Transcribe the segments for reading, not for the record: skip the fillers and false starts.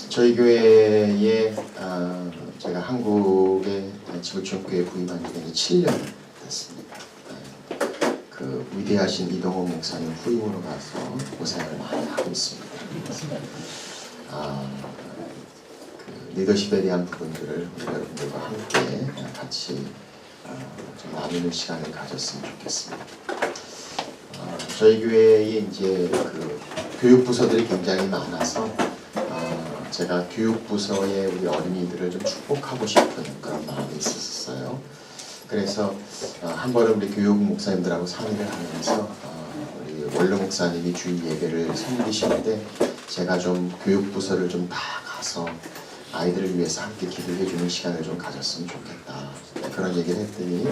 저희 교회에 제가 한국의 지구촌교회 부임한 지가 7년 됐습니다. 그 위대하신 이동호 목사님 후임으로 가서 고생을 많이 하고 있습니다. 그 리더십에 대한 부분들을 우리 여러분들과 함께 같이 좀 나누는 시간을 가졌으면 좋겠습니다. 저희 교회에 이제 그 교육 부서들이 굉장히 많아서 제가 교육 부서의 우리 어린이들을 좀 축복하고 싶은 그런 마음이 있었어요. 그래서 한 번은 우리 교육 목사님들하고 상의를 하면서 우리 원로 목사님이 주일 예배를 섬기시는데 제가 좀 교육 부서를 좀 다 가서 아이들을 위해서 함께 기도해 주는 시간을 좀 가졌으면 좋겠다. 그런 얘기를 했더니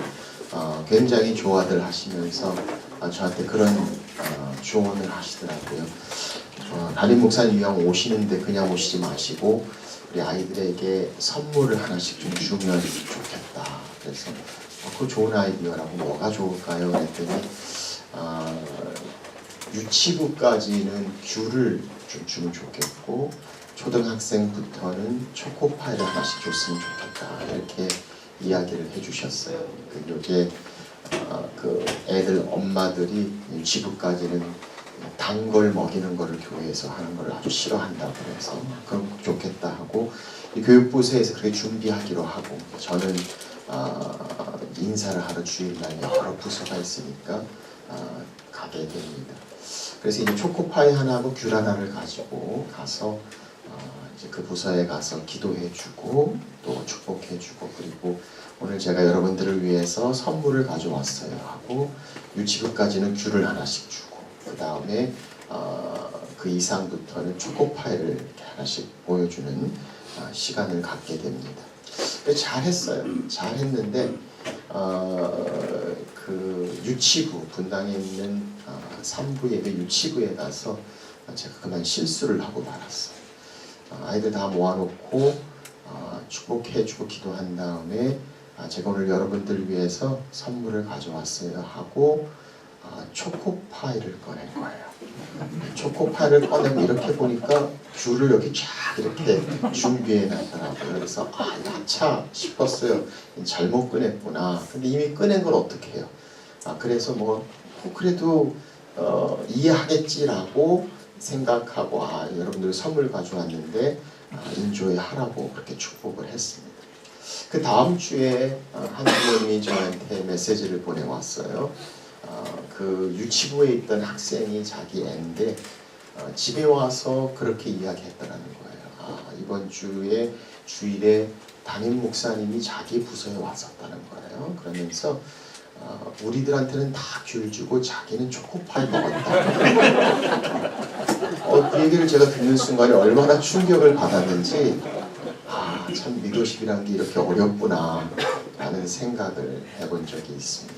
굉장히 좋아들 하시면서 저한테 그런 조언을 하시더라고요. 담임 목사님 이왕 오시는데 그냥 오시지 마시고 우리 아이들에게 선물을 하나씩 좀 주면 좋겠다. 그래서 그 좋은 아이디어라고 뭐가 좋을까요? 그랬더니 유치부까지는 귤을 좀 주면 좋겠고 초등학생부터는 초코파이를 하나씩 줬으면 좋겠다. 이렇게 이야기를 해주셨어요. 그게 그 애들 엄마들이 유치부까지는 단 걸 먹이는 거를 교회에서 하는 걸 아주 싫어한다고 해서 그럼 좋겠다 하고 이 교육부서에서 그렇게 준비하기로 하고 저는 인사를 하러 주일날 여러 부서가 있으니까 가게 됩니다. 그래서 이제 초코파이 하나하고 귤 하나를 가지고 가서 이제 그 부서에 가서 기도해주고 또 축복해주고 그리고 오늘 제가 여러분들을 위해서 선물을 가져왔어요 하고 유치부까지는 귤을 하나씩 주고 그 다음에 그 이상부터는 초코파이를 이렇게 하나씩 보여주는 시간을 갖게 됩니다. 잘했어요. 잘했는데 그 유치부 분당에 있는 3부 예배 유치부에 가서 제가 그만 실수를 하고 말았어요. 아이들 다 모아놓고 축복해주고 기도한 다음에 제가 오늘 여러분들 위해서 선물을 가져왔어요 하고 초코파이를 꺼낸 거예요. 초코파이를 꺼내고 이렇게 보니까 귤을 여기 쫙 이렇게 준비해 놨더라고요. 그래서 야차 싶었어요. 잘못 꺼냈구나. 근데 이미 꺼낸 걸 어떻게 해요? 그래서 뭐 그래도 이해하겠지라고 생각하고 여러분들 선물 가져왔는데 인조에 하라고 그렇게 축복을 했습니다. 그 다음 주에 한 부모님이 저한테 메시지를 보내왔어요. 그 유치부에 있던 학생이 자기 애인데 집에 와서 그렇게 이야기했다는 거예요. 이번 주에 주일에 담임 목사님이 자기 부서에 왔었다는 거예요. 그러면서 우리들한테는 다 귤 주고 자기는 초코파이 먹었다. 그 얘기를 제가 듣는 순간에 얼마나 충격을 받았는지 참 리더십이란 게 이렇게 어렵구나 라는 생각을 해본 적이 있습니다.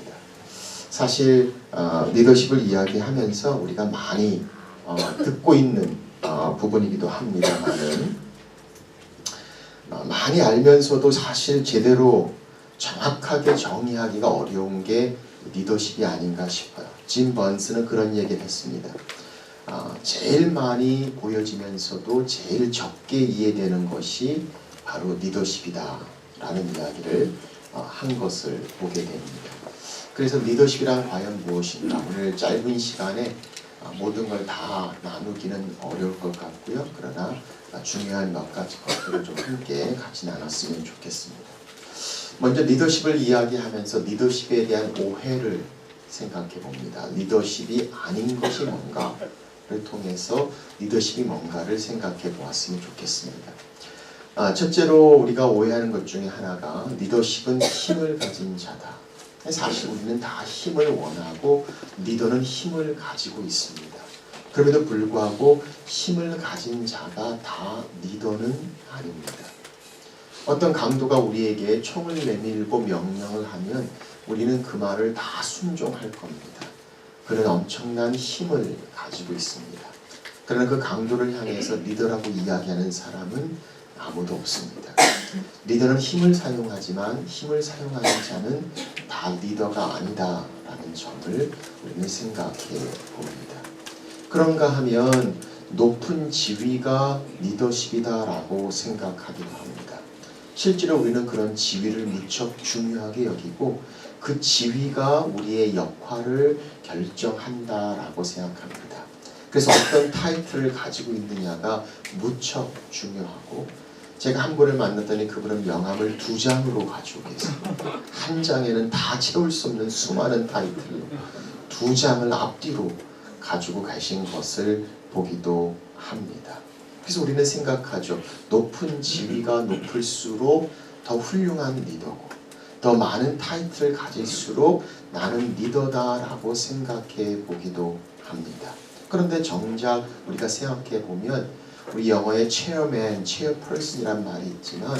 사실 리더십을 이야기하면서 우리가 많이 듣고 있는 부분이기도 합니다만은 많이 알면서도 사실 제대로 정확하게 정의하기가 어려운 게 리더십이 아닌가 싶어요. 짐 번스는 그런 얘기를 했습니다. 제일 많이 보여지면서도 제일 적게 이해되는 것이 바로 리더십이다 라는 이야기를 한 것을 보게 됩니다. 그래서 리더십이란 과연 무엇인가? 오늘 짧은 시간에 모든 걸 다 나누기는 어려울 것 같고요. 그러나 중요한 몇 가지 것들을 좀 함께 같이 나눴으면 좋겠습니다. 먼저 리더십을 이야기하면서 리더십에 대한 오해를 생각해 봅니다. 리더십이 아닌 것이 뭔가를 통해서 리더십이 뭔가를 생각해 보았으면 좋겠습니다. 첫째로 우리가 오해하는 것 중에 하나가 리더십은 힘을 가진 자다. 사실 우리는 다 힘을 원하고 리더는 힘을 가지고 있습니다. 그럼에도 불구하고 힘을 가진 자가 다 리더는 아닙니다. 어떤 강도가 우리에게 총을 내밀고 명령을 하면 우리는 그 말을 다 순종할 겁니다. 그는 엄청난 힘을 가지고 있습니다. 그러나 그 강도를 향해서 리더라고 이야기하는 사람은 아무도 없습니다. 리더는 힘을 사용하지만 힘을 사용하는 자는 다 리더가 아니다라는 점을 우리는 생각해 봅니다. 그런가 하면 높은 지위가 리더십이다라고 생각하기도 합니다. 실제로 우리는 그런 지위를 무척 중요하게 여기고 그 지위가 우리의 역할을 결정한다라고 생각합니다. 그래서 어떤 타이틀을 가지고 있느냐가 무척 중요하고, 제가 한 분을 만났더니 그분은 명함을 2장으로 가지고 계세요. 한 장에는 다 채울 수 없는 수많은 타이틀로 2장을 앞뒤로 가지고 가신 것을 보기도 합니다. 그래서 우리는 생각하죠. 높은 지위가 높을수록 더 훌륭한 리더고, 더 많은 타이틀을 가질수록 나는 리더다라고 생각해 보기도 합니다. 그런데 정작 우리가 생각해 보면 우리 영어에 chairman, chairperson이란 말이 있지만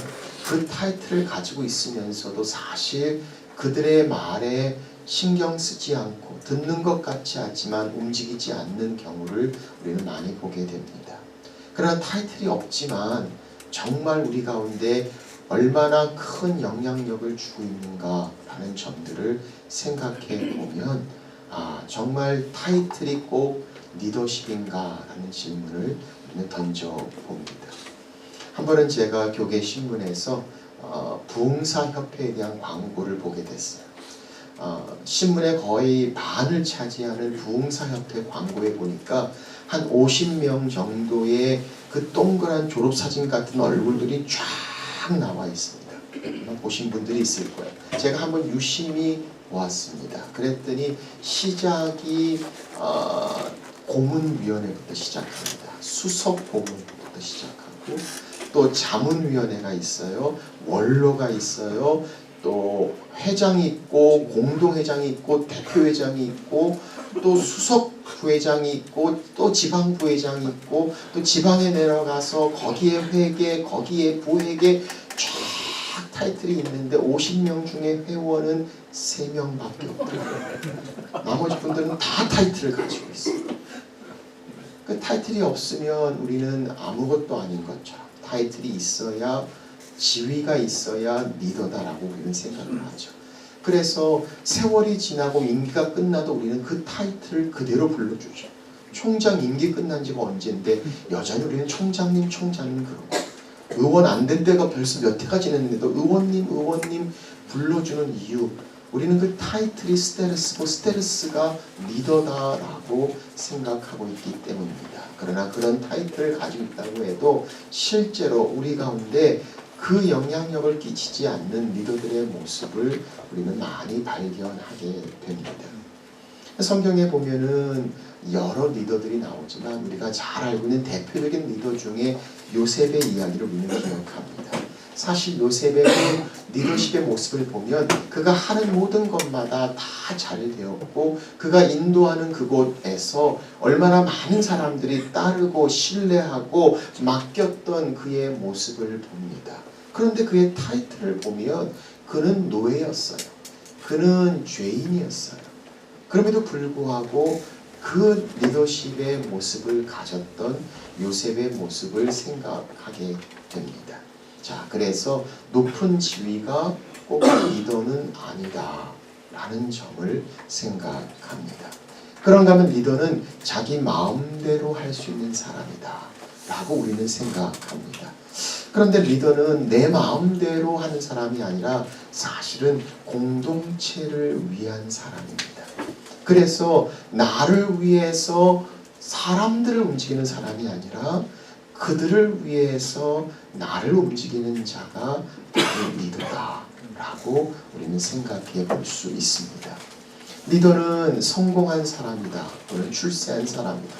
그 타이틀을 가지고 있으면서도 사실 그들의 말에 신경 쓰지 않고 듣는 것 같지 않지만 움직이지 않는 경우를 우리는 많이 보게 됩니다. 그러나 타이틀이 없지만 정말 우리 가운데 얼마나 큰 영향력을 주고 있는가라는 점들을 생각해 보면 정말 타이틀이 꼭 리더십인가라는 질문을 우리는 던져봅니다. 한 번은 제가 교계 신문에서 부흥사협회에 대한 광고를 보게 됐어요. 신문의 거의 반을 차지하는 부흥사협회 광고에 보니까 한 50명 정도의 그 동그란 졸업사진 같은 얼굴들이 쫙 나와 있습니다. 보신 분들이 있을 거예요. 제가 한번 유심히 보았습니다. 그랬더니 시작이 고문위원회부터 시작합니다. 수석고문부터 시작하고 또 자문위원회가 있어요. 원로가 있어요. 또 회장이 있고 공동회장이 있고 대표회장이 있고 또 수석부회장이 있고 또 지방부회장이 있고 또 지방에 내려가서 거기에 회계 거기에 부회계 쫙 타이틀이 있는데 50명 중에 회원은 3명밖에 없더라고요. 나머지 분들은 다 타이틀을 가지고 있어요. 그 타이틀이 없으면 우리는 아무것도 아닌 것처럼, 타이틀이 있어야, 지위가 있어야 리더다라고 우리는 생각을 하죠. 그래서 세월이 지나고 임기가 끝나도 우리는 그 타이틀을 그대로 불러주죠. 총장 임기 끝난 지가 언젠데 여전히 우리는 총장님 그러고, 의원 안 된 데가 벌써 몇 해가 지났는데도 의원님 불러주는 이유, 우리는 그 타이틀이 스테르스고 스테르스가 리더다라고 생각하고 있기 때문입니다. 그러나 그런 타이틀을 가지고 있다고 해도 실제로 우리 가운데 그 영향력을 끼치지 않는 리더들의 모습을 우리는 많이 발견하게 됩니다. 성경에 보면은 여러 리더들이 나오지만 우리가 잘 알고 있는 대표적인 리더 중에 요셉의 이야기를 우리는 기억합니다. 사실 요셉의 그 리더십의 모습을 보면 그가 하는 모든 것마다 다 잘 되었고 그가 인도하는 그곳에서 얼마나 많은 사람들이 따르고 신뢰하고 맡겼던 그의 모습을 봅니다. 그런데 그의 타이틀을 보면 그는 노예였어요. 그는 죄인이었어요. 그럼에도 불구하고 그 리더십의 모습을 가졌던 요셉의 모습을 생각하게 됩니다. 자, 그래서 높은 지위가 꼭 리더는 아니다 라는 점을 생각합니다. 그런가 하면 리더는 자기 마음대로 할 수 있는 사람이다 라고 우리는 생각합니다. 그런데 리더는 내 마음대로 하는 사람이 아니라 사실은 공동체를 위한 사람입니다. 그래서 나를 위해서 사람들을 움직이는 사람이 아니라 그들을 위해서 나를 움직이는 자가 리더다라고 우리는 생각해 볼 수 있습니다. 리더는 성공한 사람이다 또는 출세한 사람이다.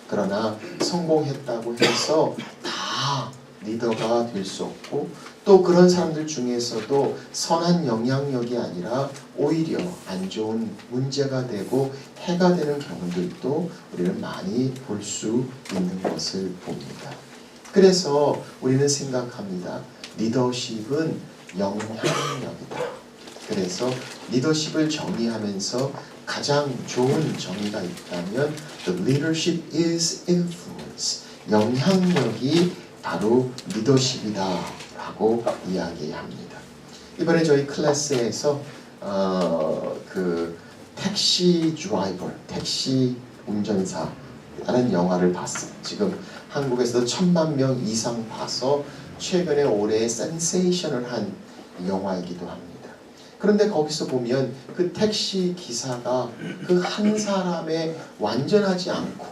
그러나 성공했다고 해서 다 리더가 될 수 없고 또 그런 사람들 중에서도 선한 영향력이 아니라 오히려 안 좋은 문제가 되고 해가 되는 경우들도 우리는 많이 볼 수 있는 것을 봅니다. 그래서 우리는 생각합니다. 리더십은 영향력이다. 그래서 리더십을 정의하면서 가장 좋은 정의가 있다면 The leadership is influence. 영향력이 바로 리더십이다 라고 이야기합니다. 이번에 저희 클래스에서 그 택시 드라이버, 택시 운전사 라는 영화를 봤어요. 지금 한국에서도 1000만 명 이상 봐서 최근에 올해 센세이션을 한 영화이기도 합니다. 그런데 거기서 보면 그 택시 기사가 그 한 사람의 완전하지 않고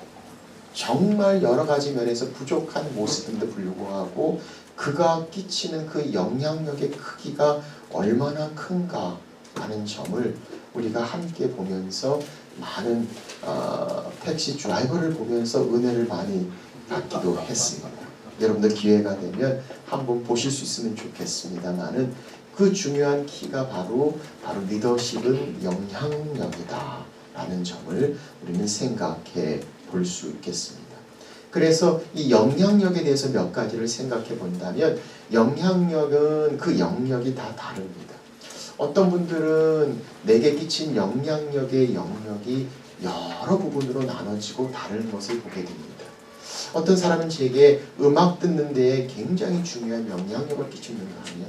정말 여러 가지 면에서 부족한 모습임에도 불구하고 그가 끼치는 그 영향력의 크기가 얼마나 큰가 하는 점을 우리가 함께 보면서 많은 택시 드라이버를 보면서 은혜를 많이 받기도 했습니다. 여러분들 기회가 되면 한번 보실 수 있으면 좋겠습니다만은 그 중요한 키가 바로 리더십은 영향력이다 라는 점을 우리는 생각해 볼 수 있겠습니다. 그래서 이 영향력에 대해서 몇 가지를 생각해 본다면 영향력은 그 영역이 다 다릅니다. 어떤 분들은 내게 끼친 영향력의 영역이 여러 부분으로 나눠지고 다른 것을 보게 됩니다. 어떤 사람은 제게 음악 듣는 데에 굉장히 중요한 영향력을 끼치는가 하면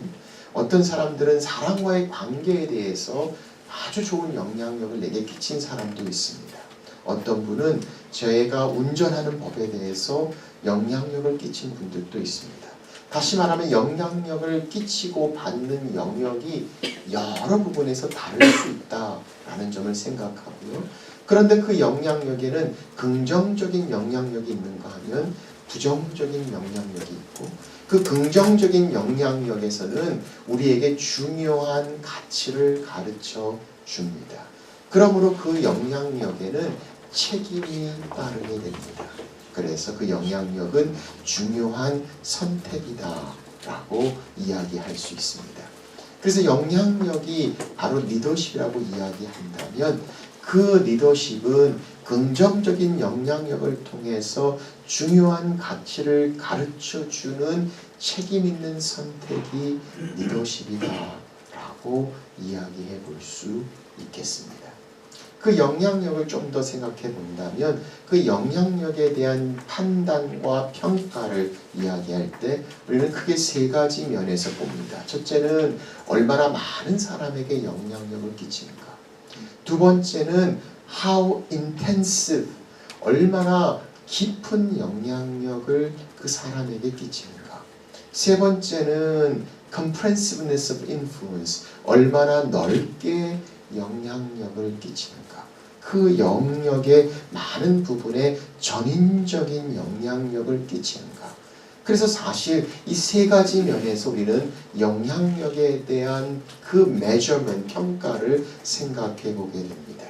어떤 사람들은 사람과의 관계에 대해서 아주 좋은 영향력을 내게 끼친 사람도 있습니다. 어떤 분은 제가 운전하는 법에 대해서 영향력을 끼친 분들도 있습니다. 다시 말하면 영향력을 끼치고 받는 영역이 여러 부분에서 다를 수 있다라는 점을 생각하고요. 그런데 그 영향력에는 긍정적인 영향력이 있는가 하면 부정적인 영향력이 있고 그 긍정적인 영향력에서는 우리에게 중요한 가치를 가르쳐 줍니다. 그러므로 그 영향력에는 책임이 따르게 됩니다. 그래서 그 영향력은 중요한 선택이다 라고 이야기할 수 있습니다. 그래서 영향력이 바로 리더십이라고 이야기한다면 그 리더십은 긍정적인 영향력을 통해서 중요한 가치를 가르쳐주는 책임 있는 선택이 리더십이다 라고 이야기해 볼 수 있겠습니다. 그 영향력을 좀 더 생각해 본다면 그 영향력에 대한 판단과 평가를 이야기할 때 우리는 크게 세 가지 면에서 봅니다. 첫째는 얼마나 많은 사람에게 영향력을 끼치는가. 두 번째는 how intensive, 얼마나 깊은 영향력을 그 사람에게 끼치는가. 세 번째는 comprehensiveness of influence, 얼마나 넓게 영향력을 끼치는가. 그 영역의 많은 부분에 전인적인 영향력을 끼치는가. 그래서 사실 이 세 가지 면에서 우리는 영향력에 대한 그 measurement, 평가를 생각해 보게 됩니다.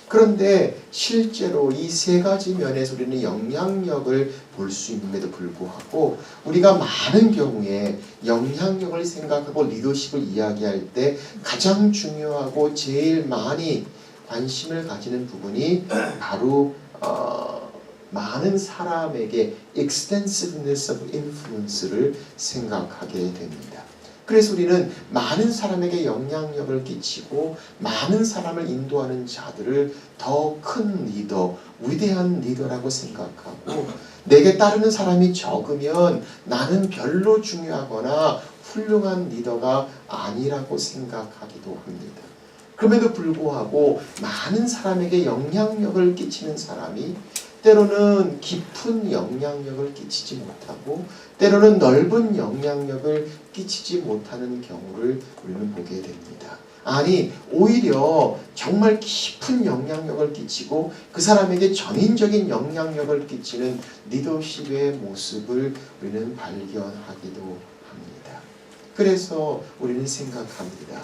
그런데 실제로 이 세 가지 면에서 우리는 영향력을 볼 수 있음에도 불구하고 우리가 많은 경우에 영향력을 생각하고 리더십을 이야기할 때 가장 중요하고 제일 많이 관심을 가지는 부분이 바로 많은 사람에게 extensiveness of influence를 생각하게 됩니다. 그래서 우리는 많은 사람에게 영향력을 끼치고 많은 사람을 인도하는 자들을 더 큰 리더, 위대한 리더라고 생각하고 내게 따르는 사람이 적으면 나는 별로 중요하거나 훌륭한 리더가 아니라고 생각하기도 합니다. 그럼에도 불구하고 많은 사람에게 영향력을 끼치는 사람이 때로는 깊은 영향력을 끼치지 못하고 때로는 넓은 영향력을 끼치지 못하는 경우를 우리는 보게 됩니다. 아니 오히려 정말 깊은 영향력을 끼치고 그 사람에게 전인적인 영향력을 끼치는 리더십의 모습을 우리는 발견하기도 합니다. 그래서 우리는 생각합니다.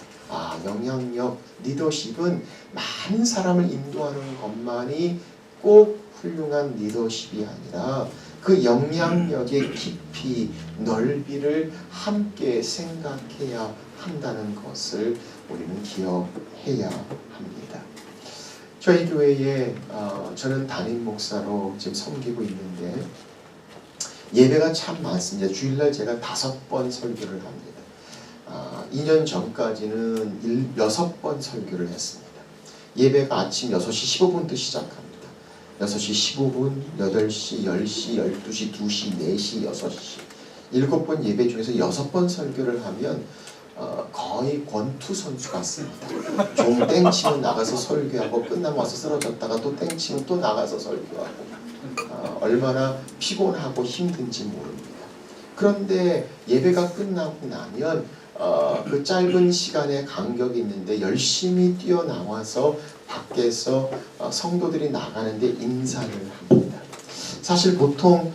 영향력, 리더십은 많은 사람을 인도하는 것만이 꼭 훌륭한 리더십이 아니라 그 영향력의 깊이, 넓이를 함께 생각해야 한다는 것을 우리는 기억해야 합니다. 저희 교회에 저는 담임 목사로 지금 섬기고 있는데 예배가 참 많습니다. 주일날 제가 5번 설교를 합니다. 2년 전까지는 6번 설교를 했습니다. 예배가 아침 6시 15분부터 시작합니다. 6시 15분, 8시, 10시, 12시, 2시, 4시, 6시 7번 예배 중에서 6번 설교를 하면 거의 권투 선수 같습니다. 좀 땡치면 나가서 설교하고 끝나면 와서 쓰러졌다가 또 땡치면 또 나가서 설교하고 얼마나 피곤하고 힘든지 모릅니다. 그런데 예배가 끝나고 나면 그 짧은 시간의 간격이 있는데 열심히 뛰어나와서 밖에서 성도들이 나가는데 인사를 합니다. 사실 보통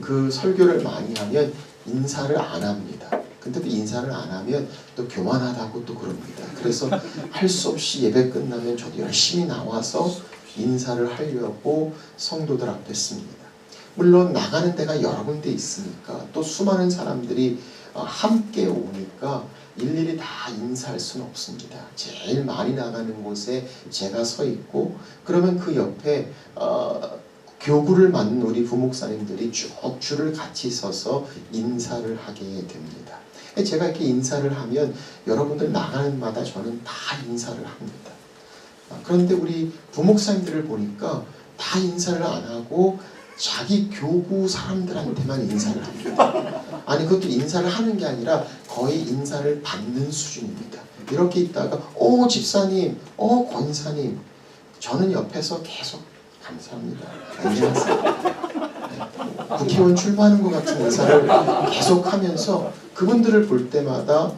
그 설교를 많이 하면 인사를 안 합니다. 근데 또 인사를 안 하면 또 교만하다고 또 그럽니다. 그래서 할 수 없이 예배 끝나면 저도 열심히 나와서 인사를 하려고 성도들 앞에 씁니다. 물론 나가는 데가 여러 군데 있으니까 또 수많은 사람들이 함께 오니까 일일이 다 인사할 수는 없습니다. 제일 많이 나가는 곳에 제가 서 있고 그러면 그 옆에 교구를 맡는 우리 부목사님들이 쭉 줄을 같이 서서 인사를 하게 됩니다. 제가 이렇게 인사를 하면 여러분들 나가는 마다 저는 다 인사를 합니다. 그런데 우리 부목사님들을 보니까 다 인사를 안 하고 자기 교구 사람들한테만 인사를 합니다. 아니 그것도 인사를 하는 게 아니라 거의 인사를 받는 수준입니다. 이렇게 있다가 집사님, 권사님, 저는 옆에서 계속 감사합니다. 안녕하세요. 네, 국회의원 출마하는 것 같은 인사를 계속하면서 그분들을 볼 때마다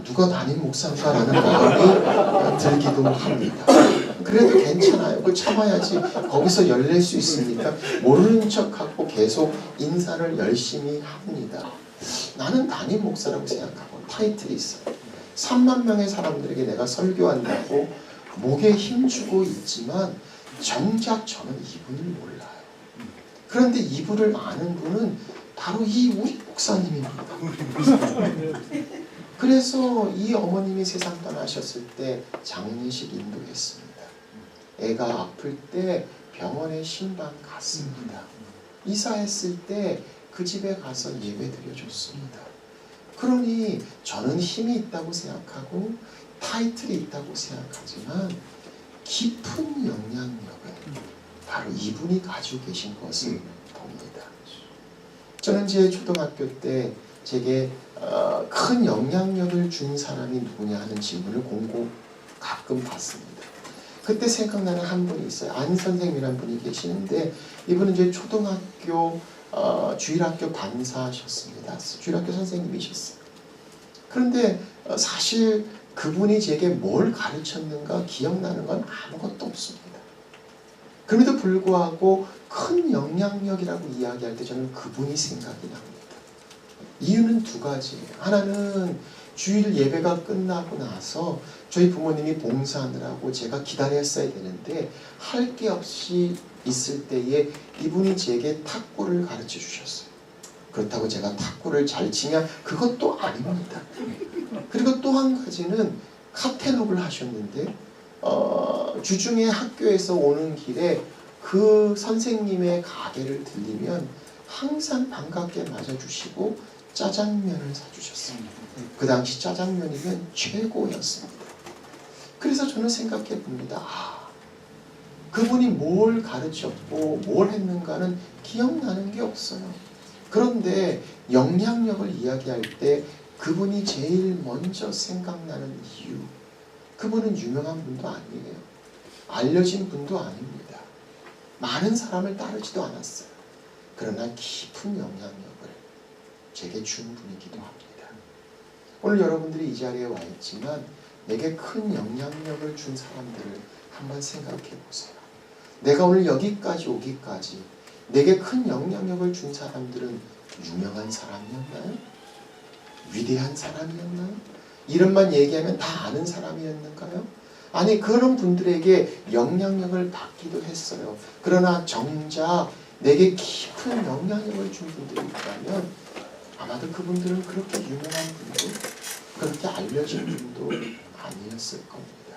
누가 담임 목사인가라는 마음이 들기도 합니다. 그래도 괜찮아요. 그 참아야지. 거기서 열릴 수 있으니까 모르는 척하고 계속 인사를 열심히 합니다. 나는 담임 목사라고 생각하고 타이틀이 있어요. 3만 명의 사람들에게 내가 설교한다고 목에 힘주고 있지만 정작 저는 이분을 몰라요. 그런데 이분을 아는 분은 바로 이 우리 목사님입니다. 그래서 이 어머님이 세상 떠나셨을 때 장례식 인도했습니다. 애가 아플 때 병원에 신방 갔습니다. 이사했을 때 그 집에 가서 예배 드려줬습니다. 그러니 저는 힘이 있다고 생각하고 타이틀이 있다고 생각하지만 깊은 영향력을 바로 이분이 가지고 계신 것을 봅니다. 저는 제 초등학교 때 제게 큰 영향력을 준 사람이 누구냐 하는 질문을 공고 가끔 받습니다. 그때 생각나는 한 분이 있어요. 안 선생님이라는 분이 계시는데 이분은 이제 초등학교 주일학교 반사하셨습니다. 주일학교 선생님이셨어요. 그런데 사실 그분이 제게 뭘 가르쳤는가 기억나는 건 아무것도 없습니다. 그럼에도 불구하고 큰 영향력이라고 이야기할 때 저는 그분이 생각이 납니다. 이유는 두 가지예요. 하나는 주일 예배가 끝나고 나서 저희 부모님이 봉사하느라고 제가 기다렸어야 되는데 할 게 없이 있을 때에 이분이 제게 탁구를 가르쳐 주셨어요. 그렇다고 제가 탁구를 잘 치냐? 그것도 아닙니다. 그리고 또 한 가지는 카테녹을 하셨는데 주중에 학교에서 오는 길에 그 선생님의 가게를 들리면 항상 반갑게 맞아주시고 짜장면을 사주셨습니다. 그 당시 짜장면이면 최고였습니다. 그래서 저는 생각해 봅니다. 그분이 뭘 가르쳤고 뭘 했는가는 기억나는 게 없어요. 그런데 영향력을 이야기할 때 그분이 제일 먼저 생각나는 이유, 그분은 유명한 분도 아니에요. 알려진 분도 아닙니다. 많은 사람을 따르지도 않았어요. 그러나 깊은 영향력을 제게 준 분이기도 합니다. 오늘 여러분들이 이 자리에 와 있지만 내게 큰 영향력을 준 사람들을 한번 생각해 보세요. 내가 오늘 여기까지 오기까지 내게 큰 영향력을 준 사람들은 유명한 사람이었나요? 위대한 사람이었나요? 이름만 얘기하면 다 아는 사람이었는가요? 아니 그런 분들에게 영향력을 받기도 했어요. 그러나 정작 내게 깊은 영향력을 준 분들이 있다면 아마도 그분들은 그렇게 유명한 분도 그렇게 알려진 분도 아니었을 겁니다.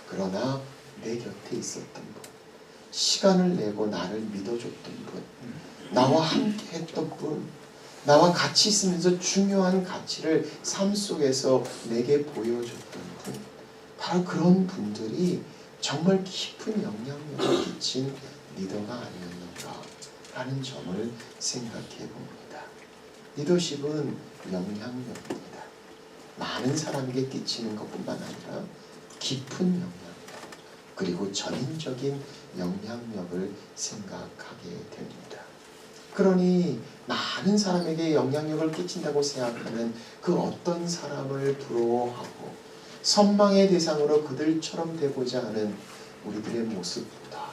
그러나 내 곁에 있었던 분, 시간을 내고 나를 믿어줬던 분, 나와 함께 했던 분, 나와 같이 있으면서 중요한 가치를 삶 속에서 내게 보여줬던 분, 바로 그런 분들이 정말 깊은 영향력을 끼친 리더가 아니었는가 하는 점을 생각해 봅니다. 리더십은 영향력입니다. 많은 사람에게 끼치는 것뿐만 아니라 깊은 영향력, 그리고 전인적인 영향력을 생각하게 됩니다. 그러니 많은 사람에게 영향력을 끼친다고 생각하는 그 어떤 사람을 부러워하고 선망의 대상으로 그들처럼 되고자 하는 우리들의 모습보다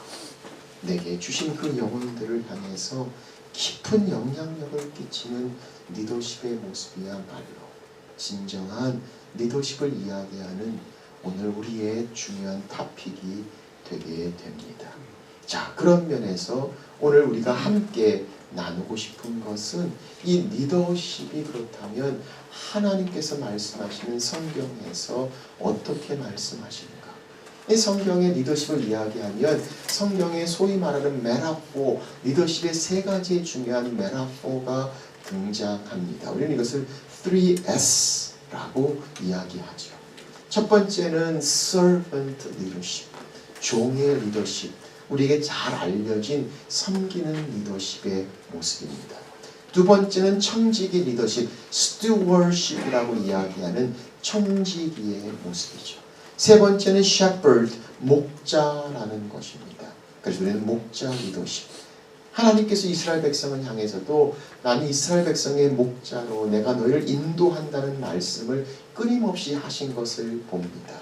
내게 주신 그 영혼들을 향해서 깊은 영향력을 끼치는 리더십의 모습이야말로 진정한 리더십을 이야기하는 오늘 우리의 중요한 토픽이 되게 됩니다. 자, 그런 면에서 오늘 우리가 함께 나누고 싶은 것은 이 리더십이 그렇다면 하나님께서 말씀하시는 성경에서 어떻게 말씀하시는가? 이 성경의 리더십을 이야기하면 성경에 소위 말하는 메타포, 리더십의 세 가지 중요한 메타포가 등장합니다. 우리는 이것을 3S라고 이야기하죠. 첫 번째는 servant leadership, 종의 리더십, 우리에게 잘 알려진 섬기는 리더십의 모습입니다. 두 번째는 청지기 리더십, stewardship이라고 이야기하는 청지기의 모습이죠. 세 번째는 shepherd, 목자라는 것입니다. 그래서 우리는 목자 리더십. 하나님께서 이스라엘 백성을 향해서도 나는 이스라엘 백성의 목자로 내가 너희를 인도한다는 말씀을 끊임없이 하신 것을 봅니다.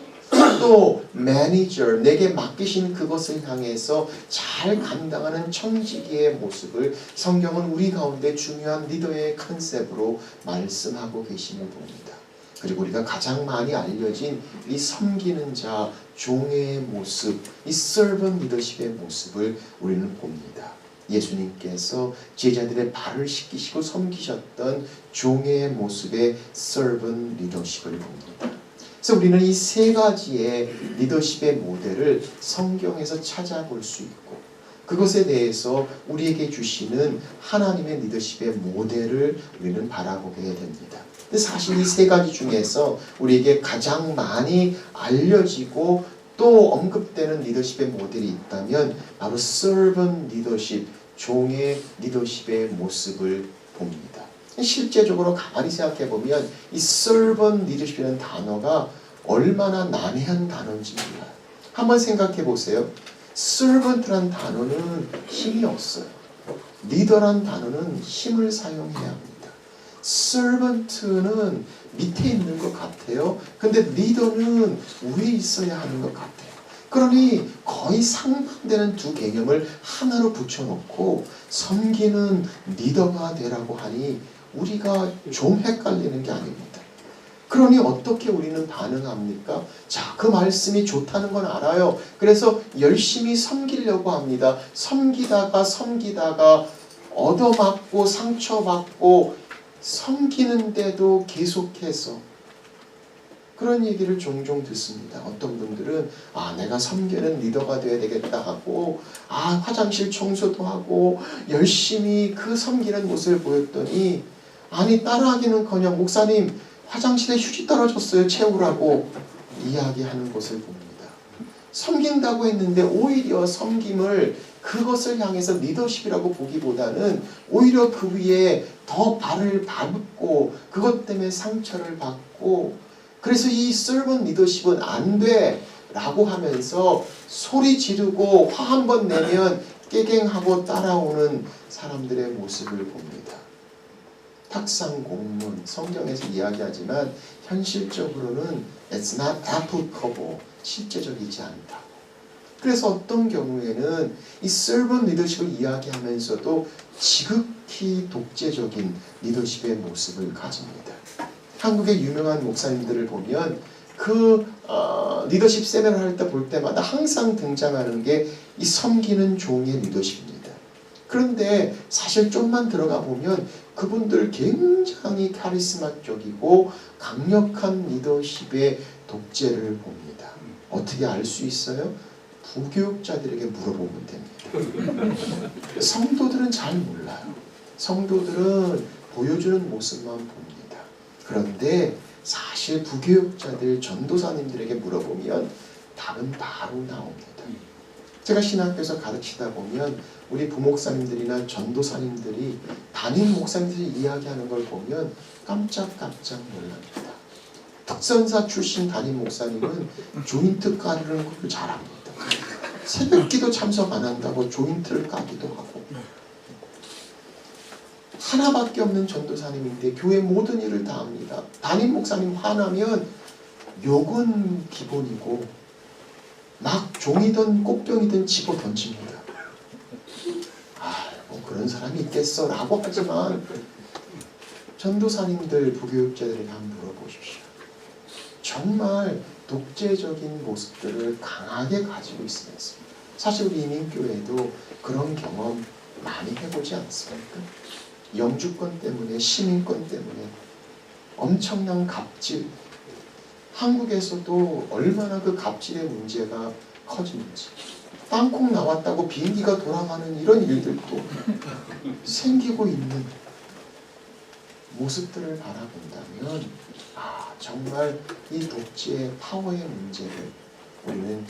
또 매니저, 내게 맡기신 그것을 향해서 잘 감당하는 청지기의 모습을 성경은 우리 가운데 중요한 리더의 컨셉으로 말씀하고 계심을 봅니다. 그리고 우리가 가장 많이 알려진 이 섬기는 자, 종의 모습, 이 servant 리더십의 모습을 우리는 봅니다. 예수님께서 제자들의 발을 씻기시고 섬기셨던 종의 모습의 servant 리더십을 봅니다. 그래서 우리는 이 세 가지의 리더십의 모델을 성경에서 찾아볼 수 있고 그것에 대해서 우리에게 주시는 하나님의 리더십의 모델을 우리는 바라보게 됩니다. 근데 사실 이 세 가지 중에서 우리에게 가장 많이 알려지고 또 언급되는 리더십의 모델이 있다면 바로 servant 리더십, 종의 리더십의 모습을 봅니다. 실제적으로 가만히 생각해 보면 이 servant 리더십이라는 단어가 얼마나 난해한 단어인지 몰라요. 한번 생각해 보세요. servant라는 단어는 힘이 없어요. 리더란 단어는 힘을 사용해야 합니다. servant는 밑에 있는 것 같아요. 근데 리더는 위에 있어야 하는 것 같아요. 그러니 거의 상반되는 두 개념을 하나로 붙여놓고 섬기는 리더가 되라고 하니 우리가 좀 헷갈리는 게 아닙니다. 그러니 어떻게 우리는 반응합니까? 자, 그 말씀이 좋다는 건 알아요. 그래서 열심히 섬기려고 합니다. 섬기다가 얻어맞고 상처받고 섬기는데도 계속해서 그런 얘기를 종종 듣습니다. 어떤 분들은 내가 섬기는 리더가 되어야 되겠다 하고 화장실 청소도 하고 열심히 그 섬기는 모습을 보였더니 따라하기는커녕 목사님 화장실에 휴지 떨어졌어요. 채우라고 이야기하는 것을 봅니다. 섬긴다고 했는데 오히려 섬김을 그것을 향해서 리더십이라고 보기보다는 오히려 그 위에 더 발을 밟고 그것 때문에 상처를 받고 그래서 이 servant 리더십은 안 돼 라고 하면서 소리 지르고 화 한 번 내면 깨갱하고 따라오는 사람들의 모습을 봅니다. 탁상 공문 성경에서 이야기하지만 현실적으로는 it's not applicable, 실제적이지 않다고. 그래서 어떤 경우에는 이 servant 리더십을 이야기하면서도 지극히 독재적인 리더십의 모습을 가집니다. 한국의 유명한 목사님들을 보면 그 리더십 세미나를 할 때 볼 때마다 항상 등장하는 게 이 섬기는 종의 리더십입니다. 그런데 사실 좀만 들어가 보면 그분들 굉장히 카리스마적이고 강력한 리더십의 독재를 봅니다. 어떻게 알 수 있어요? 부교육자들에게 물어보면 됩니다. 성도들은 잘 몰라요. 성도들은 보여주는 모습만 봅니다. 그런데 사실 부교육자들, 전도사님들에게 물어보면 답은 바로 나옵니다. 제가 신학교에서 가르치다 보면 우리 부목사님들이나 전도사님들이 담임 목사님들이 이야기하는 걸 보면 깜짝깜짝 놀랍니다. 특선사 출신 담임 목사님은 조인트 가르는 걸 잘합니다. 새벽기도 참석 안 한다고 조인트를 까기도 하고 하나밖에 없는 전도사님인데 교회 모든 일을 다 합니다. 담임 목사님 화나면 욕은 기본이고 막 종이든 꽃병이든 집어 던집니다. 뭐 그런 사람이 있겠어 라고 하지만 전도사님들 부교육자들에게 한번 물어보십시오. 정말 독재적인 모습들을 강하게 가지고 있으면서 사실 우리 이민교회도 그런 경험 많이 해보지 않았습니까? 영주권 때문에 시민권 때문에 엄청난 갑질, 한국에서도 얼마나 그 갑질의 문제가 커지는지, 땅콩 나왔다고 비행기가 돌아가는 이런 일들도 생기고 있는 모습들을 바라본다면 정말 이 독재의 파워의 문제를 우리는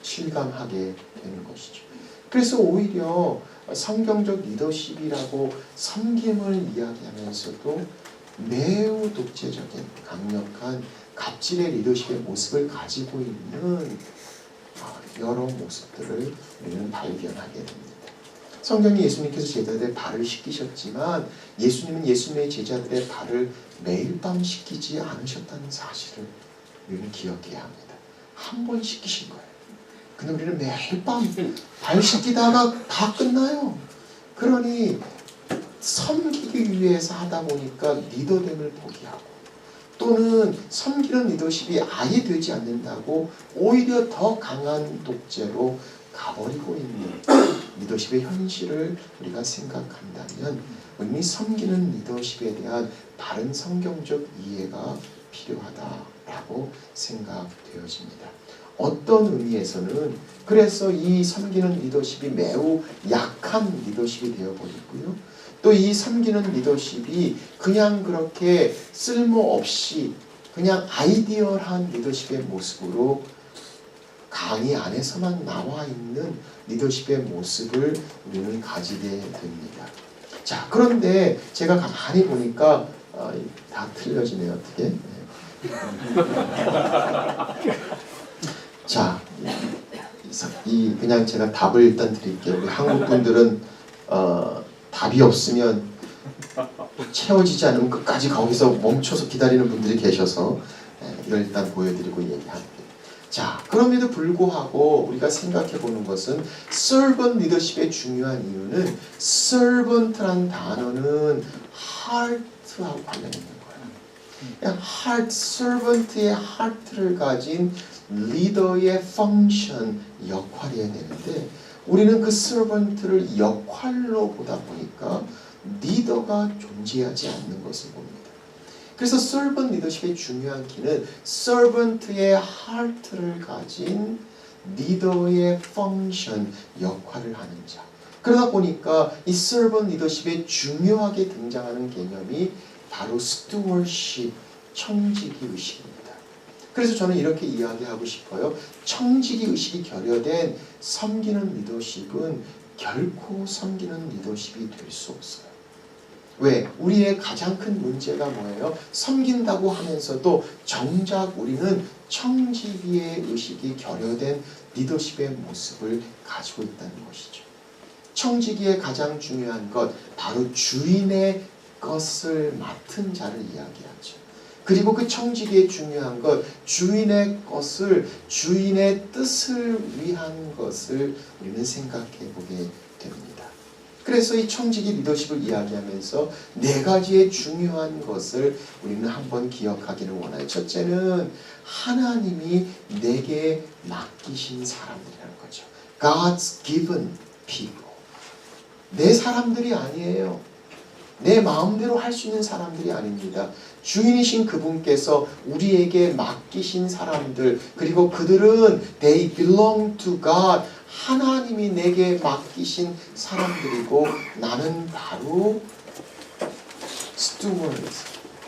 실감하게 되는 것이죠. 그래서 오히려 성경적 리더십이라고 섬김을 이야기하면서도 매우 독재적인 강력한 갑질의 리더십의 모습을 가지고 있는 여러 모습들을 우리는 발견하게 됩니다. 성경이 예수님께서 제자들의 발을 씻기셨지만 예수님은 예수님의 제자들의 발을 매일 밤 씻기지 않으셨다는 사실을 우리는 기억해야 합니다. 한 번 씻기신 거예요. 근데 우리는 매일 밤 발 씻기다가 다 끝나요. 그러니 섬기기 위해서 하다 보니까 리더됨을 포기하고 또는 섬기는 리더십이 아예 되지 않는다고 오히려 더 강한 독재로 가버리고 있는 리더십의 현실을 우리가 생각한다면 우리 섬기는 리더십에 대한 바른 성경적 이해가 필요하다라고 생각되어집니다. 어떤 의미에서는 그래서 이 섬기는 리더십이 매우 약한 리더십이 되어버리고요. 또 이 섬기는 리더십이 그냥 그렇게 쓸모없이 그냥 아이디얼한 리더십의 모습으로 강의 안에서만 나와 있는 리더십의 모습을 우리는 가지게 됩니다. 자, 그런데 제가 가만히 보니까 다 틀려지네요. 어떻게? 자, 그냥 제가 답을 일단 드릴게요. 우리 한국 분들은 답이 없으면 채워지지 않으면 끝까지 거기서 멈춰서 기다리는 분들이 계셔서 이걸 일단 보여드리고 얘기합니다. 자, 그럼에도 불구하고 우리가 생각해 보는 것은 servant leadership의 중요한 이유는 servant란 단어는 heart하고 관련 있는 거예요. heart, servant의 heart를 가진 리더의 function, 역할이어야 되는데 우리는 그 servant를 역할로 보다 보니까 리더가 존재하지 않는 것을 봅니다. 그래서 servant leadership의 중요한 키는 servant의 heart를 가진 리더의 function, 역할을 하는 자. 그러다 보니까 이 servant leadership에 중요하게 등장하는 개념이 바로 stewardship, 청지기 의식입니다. 그래서 저는 이렇게 이야기하고 싶어요. 청지기 의식이 결여된 섬기는 리더십은 결코 섬기는 리더십이 될 수 없어요. 왜? 우리의 가장 큰 문제가 뭐예요? 섬긴다고 하면서도 정작 우리는 청지기의 의식이 결여된 리더십의 모습을 가지고 있다는 것이죠. 청지기의 가장 중요한 것, 바로 주인의 것을 맡은 자를 이야기하죠. 그리고 그 청지기의 중요한 것, 주인의 것을, 주인의 뜻을 위한 것을 우리는 생각해 보게 됩니다. 그래서 이 청지기 리더십을 이야기하면서 네 가지의 중요한 것을 우리는 한번 기억하기를 원해요. 첫째는 하나님이 내게 맡기신 사람들이라는 거죠. God's given people. 내 사람들이 아니에요. 내 마음대로 할 수 있는 사람들이 아닙니다. 주인이신 그분께서 우리에게 맡기신 사람들, 그리고 그들은 they belong to God. 하나님이 내게 맡기신 사람들이고 나는 바로 steward,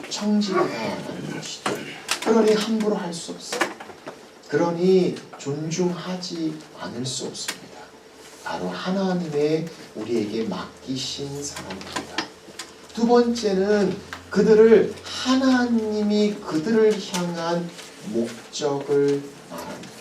청지기다라는 것이죠. 그러니 함부로 할 수 없어요. 그러니 존중하지 않을 수 없습니다. 바로 하나님의 우리에게 맡기신 사람입니다. 두 번째는 그들을 하나님이 그들을 향한 목적을 말합니다.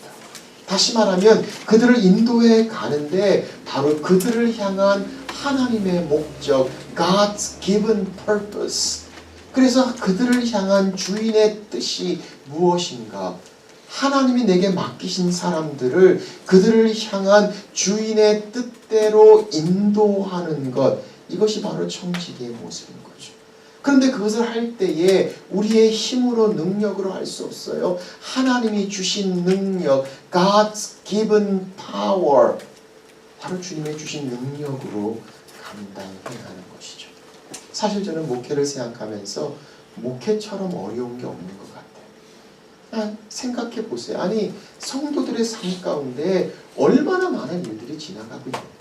다시 말하면 그들을 인도해 가는데 바로 그들을 향한 하나님의 목적, God's given purpose. 그래서 그들을 향한 주인의 뜻이 무엇인가? 하나님이 내게 맡기신 사람들을 그들을 향한 주인의 뜻대로 인도하는 것, 이것이 바로 청지기의 모습인 거죠. 그런데 그것을 할 때에 우리의 힘으로 능력으로 할 수 없어요. 하나님이 주신 능력, God's given power, 바로 주님의 주신 능력으로 감당해야 하는 것이죠. 사실 저는 목회를 생각하면서 목회처럼 어려운 게 없는 것 같아요. 생각해 보세요. 아니, 성도들의 삶 가운데 얼마나 많은 일들이 지나가고 있는데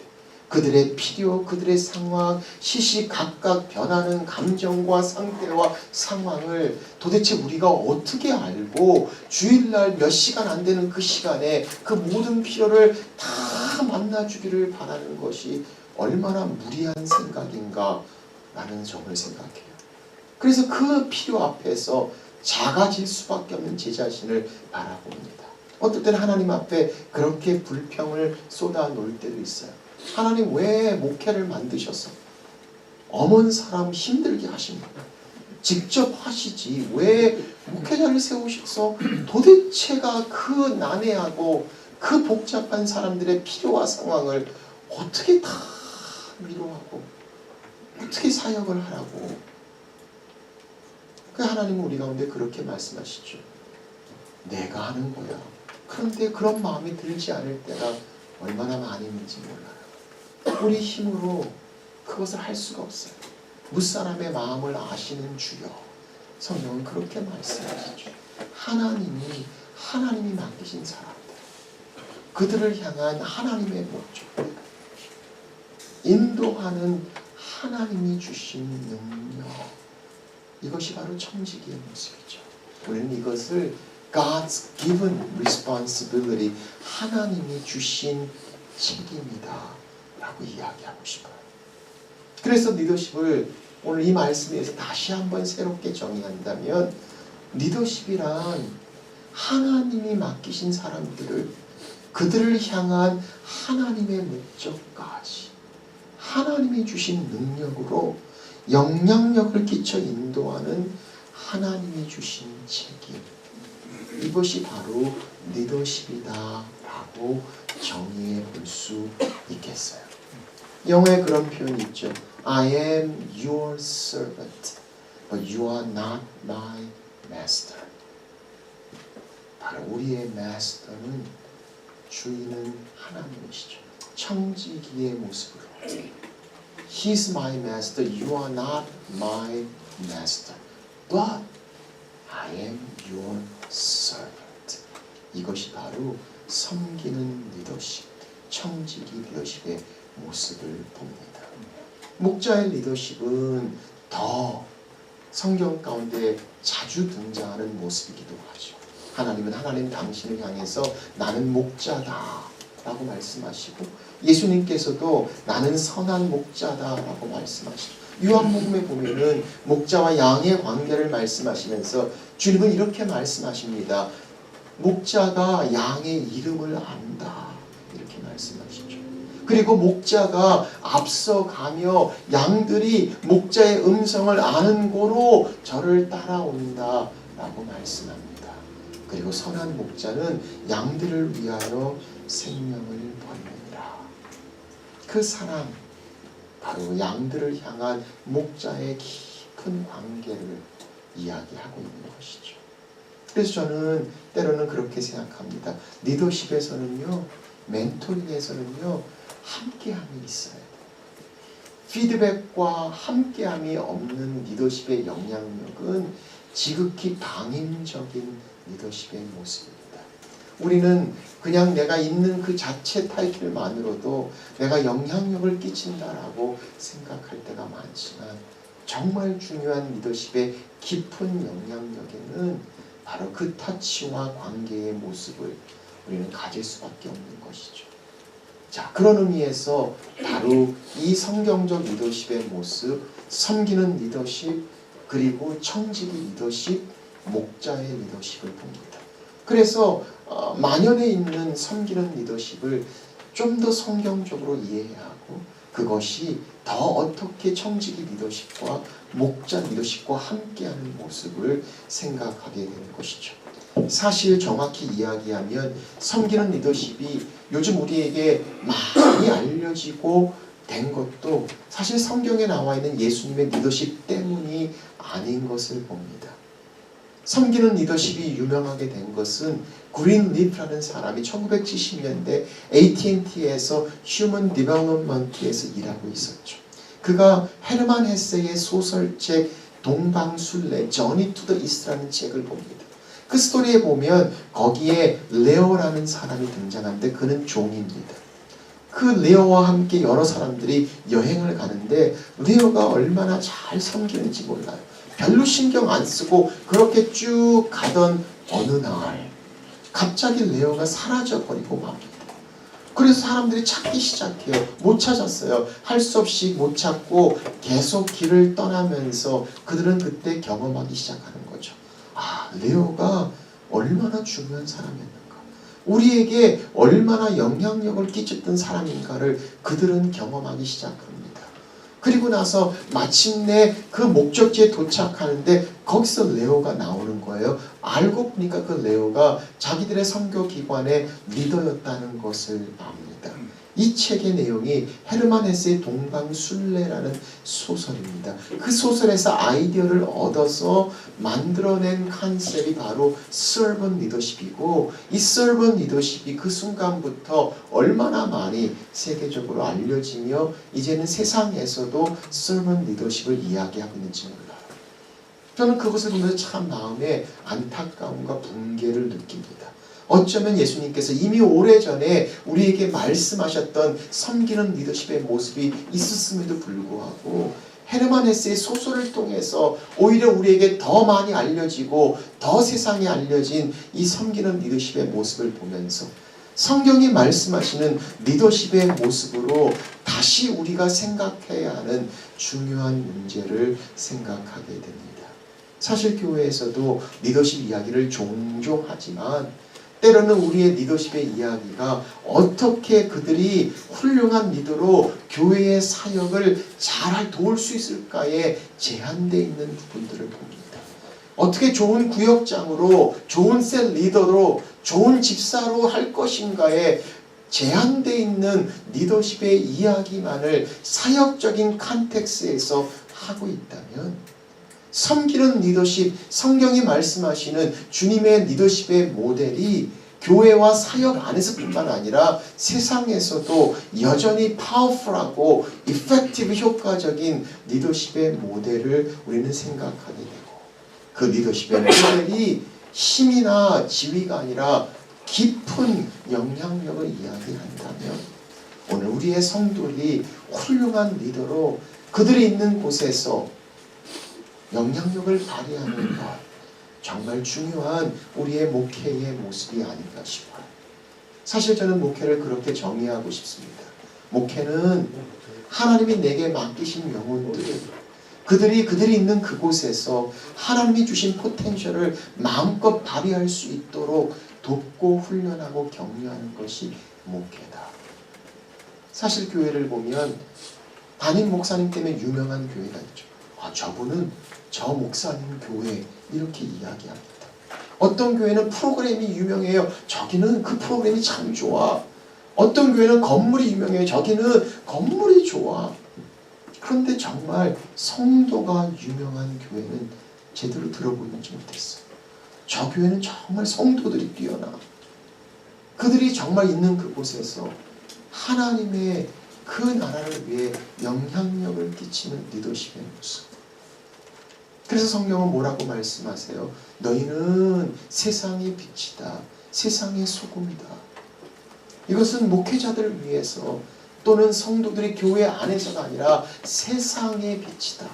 그들의 필요, 그들의 상황, 시시각각 변하는 감정과 상태와 상황을 도대체 우리가 어떻게 알고 주일날 몇 시간 안 되는 그 시간에 그 모든 필요를 다 만나주기를 바라는 것이 얼마나 무리한 생각인가 라는 점을 생각해요. 그래서 그 필요 앞에서 작아질 수밖에 없는 제 자신을 바라봅니다. 어떨 때는 하나님 앞에 그렇게 불평을 쏟아 놓을 때도 있어요. 하나님 왜 목회를 만드셔서 엄한 사람 힘들게 하십니까? 직접 하시지 왜 목회자를 세우셔서 도대체가 그 난해하고 그 복잡한 사람들의 필요와 상황을 어떻게 다 위로하고 어떻게 사역을 하라고. 그 하나님은 우리 가운데 그렇게 말씀하시죠. 내가 하는 거야. 그런데 그런 마음이 들지 않을 때가 얼마나 많이 있는지 몰라요. 우리 힘으로 그것을 할 수가 없어요. 무사람의 마음을 아시는 주여. 성경은 그렇게 말씀하시죠. 하나님이 맡기신 사람들, 그들을 향한 하나님의 목적, 인도하는 하나님이 주신 능력, 이것이 바로 청지기의 모습이죠. 우리는 이것을 God's given responsibility, 하나님이 주신 책임이다 라고 이야기하고 싶어요. 그래서 리더십을 오늘 이 말씀에서 다시 한번 새롭게 정의한다면, 리더십이란 하나님이 맡기신 사람들을 그들을 향한 하나님의 목적까지 하나님이 주신 능력으로 영향력을 끼쳐 인도하는 하나님이 주신 책임, 이것이 바로 리더십이다 라고 정의해 볼 수 있겠어요. 영어에 그런 표현이 있죠. I am your servant, but you are not my master. 바로 우리의 마스터는, 주인은 하나님이시죠. 청지기의 모습으로 He's my master, you are not my master, but I am your servant. 이것이 바로 섬기는 리더십, 청지기 리더십의 모습을 봅니다. 목자의 리더십은 더 성경 가운데 자주 등장하는 모습이기도 하죠. 하나님은 하나님 당신을 향해서 나는 목자다 라고 말씀하시고, 예수님께서도 나는 선한 목자다 라고 말씀하시죠. 요한복음에 보면은 목자와 양의 관계를 말씀하시면서 주님은 이렇게 말씀하십니다. 목자가 양의 이름을 안다, 이렇게 말씀하시죠. 그리고 목자가 앞서가며 양들이 목자의 음성을 아는 고로 저를 따라온다 라고 말씀합니다. 그리고 선한 목자는 양들을 위하여 생명을 버립니다. 그 사랑, 바로 양들을 향한 목자의 깊은 관계를 이야기하고 있는 것이죠. 그래서 저는 때로는 그렇게 생각합니다. 리더십에서는요, 멘토링에서는요, 함께함이 있어야 돼요. 피드백과 함께함이 없는 리더십의 영향력은 지극히 방임적인 리더십의 모습입니다. 우리는 그냥 내가 있는 그 자체 타이틀만으로도 내가 영향력을 끼친다라고 생각할 때가 많지만, 정말 중요한 리더십의 깊은 영향력에는 바로 그 터치와 관계의 모습을 우리는 가질 수밖에 없는 것이죠. 자, 그런 의미에서 바로 이 성경적 리더십의 모습, 섬기는 리더십, 그리고 청지기 리더십, 목자의 리더십을 봅니다. 그래서 만연해 있는 섬기는 리더십을 좀 더 성경적으로 이해해야 하고 그것이 더 어떻게 청지기 리더십과 목자 리더십과 함께하는 모습을 생각하게 되는 것이죠. 사실 정확히 이야기하면 섬기는 리더십이 요즘 우리에게 많이 알려지고 된 것도 사실 성경에 나와 있는 예수님의 리더십 때문이 아닌 것을 봅니다. 섬기는 리더십이 유명하게 된 것은 그린리프라는 사람이 1970년대 AT&T에서 휴먼 디벨롭먼트에서 일하고 있었죠. 그가 헤르만 헤세의 소설책 동방술래 저니 투 더 이스트라는 책을 봅니다. 그 스토리에 보면 거기에 레오라는 사람이 등장하는데 그는 종입니다. 그 레오와 함께 여러 사람들이 여행을 가는데 레오가 얼마나 잘 섬기는지 몰라요. 별로 신경 안 쓰고 그렇게 쭉 가던 어느 날 갑자기 레오가 사라져버리고 맙니다. 그래서 사람들이 찾기 시작해요. 못 찾았어요. 할 수 없이 못 찾고 계속 길을 떠나면서 그들은 그때 경험하기 시작하는 거죠. 아, 레오가 얼마나 중요한 사람이었는가. 우리에게 얼마나 영향력을 끼쳤던 사람인가를 그들은 경험하기 시작합니다. 그리고 나서 마침내 그 목적지에 도착하는데 거기서 레오가 나오는 거예요. 알고 보니까 그 레오가 자기들의 선교기관의 리더였다는 것을 압니다. 이 책의 내용이 헤르만 헤세의 동방술래라는 소설입니다. 그 소설에서 아이디어를 얻어서 만들어낸 컨셉이 바로 servant leadership이고 이 servant leadership이 그 순간부터 얼마나 많이 세계적으로 알려지며 이제는 세상에서도 servant leadership을 이야기하고 있는지 몰라요. 저는 그것을 보면서 참 마음에 안타까움과 붕괴를 느낍니다. 어쩌면 예수님께서 이미 오래전에 우리에게 말씀하셨던 섬기는 리더십의 모습이 있었음에도 불구하고 헤르만 헤세의 소설을 통해서 오히려 우리에게 더 많이 알려지고 더 세상에 알려진 이 섬기는 리더십의 모습을 보면서 성경이 말씀하시는 리더십의 모습으로 다시 우리가 생각해야 하는 중요한 문제를 생각하게 됩니다. 사실 교회에서도 리더십 이야기를 종종 하지만 때로는 우리의 리더십의 이야기가 어떻게 그들이 훌륭한 리더로 교회의 사역을 잘 도울 수 있을까에 제한되어 있는 부분들을 봅니다. 어떻게 좋은 구역장으로, 좋은 셀 리더로, 좋은 집사로 할 것인가에 제한되어 있는 리더십의 이야기만을 사역적인 컨텍스트에서 하고 있다면 섬기는 리더십, 성경이 말씀하시는 주님의 리더십의 모델이 교회와 사역 안에서뿐만 아니라 세상에서도 여전히 파워풀하고 이펙티브 효과적인 리더십의 모델을 우리는 생각하게 되고 그 리더십의 모델이 힘이나 지위가 아니라 깊은 영향력을 이야기한다면 오늘 우리의 성도들이 훌륭한 리더로 그들이 있는 곳에서 영향력을 발휘하는 것 정말 중요한 우리의 목회의 모습이 아닌가 싶어요. 사실 저는 목회를 그렇게 정의하고 싶습니다. 목회는 하나님이 내게 맡기신 영혼들 그들이 있는 그곳에서 하나님이 주신 포텐셜을 마음껏 발휘할 수 있도록 돕고 훈련하고 격려하는 것이 목회다. 사실 교회를 보면 담임 목사님 때문에 유명한 교회가 있죠. 저분은 저 목사님 교회 이렇게 이야기합니다. 어떤 교회는 프로그램이 유명해요. 저기는 그 프로그램이 참 좋아. 어떤 교회는 건물이 유명해요. 저기는 건물이 좋아. 그런데 정말 성도가 유명한 교회는 제대로 들어보지 못했어요. 저 교회는 정말 성도들이 뛰어나. 그들이 정말 있는 그곳에서 하나님의 그 나라를 위해 영향력을 끼치는 리더십의 모습. 그래서 성경은 뭐라고 말씀하세요? 너희는 세상의 빛이다. 세상의 소금이다. 이것은 목회자들을 위해서 또는 성도들이 교회 안에서가 아니라 세상의 빛이다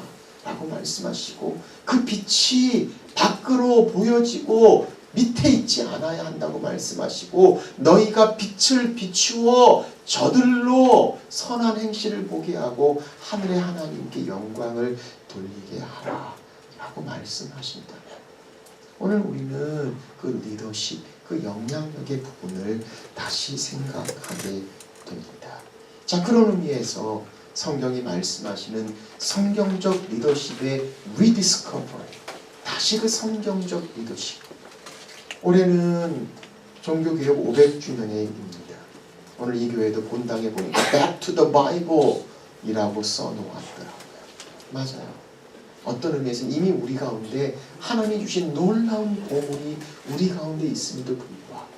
라고 말씀하시고 그 빛이 밖으로 보여지고 밑에 있지 않아야 한다고 말씀하시고 너희가 빛을 비추어 저들로 선한 행실을 보게 하고 하늘의 하나님께 영광을 돌리게 하라 라고 말씀하신다면 오늘 우리는 그 리더십, 그 영향력의 부분을 다시 생각하게 됩니다. 자, 그런 의미에서 성경이 말씀하시는 성경적 리더십의 리디스커버리, 다시 그 성경적 리더십. 올해는 종교개혁 500주년입니다. 오늘 이 교회도 본당에 보니까 Back to the Bible 이라고 써놓았더라고요. 맞아요. 어떤 의미에서는 이미 우리 가운데 하나님이 주신 놀라운 보물이 우리 가운데 있음에도 불구하고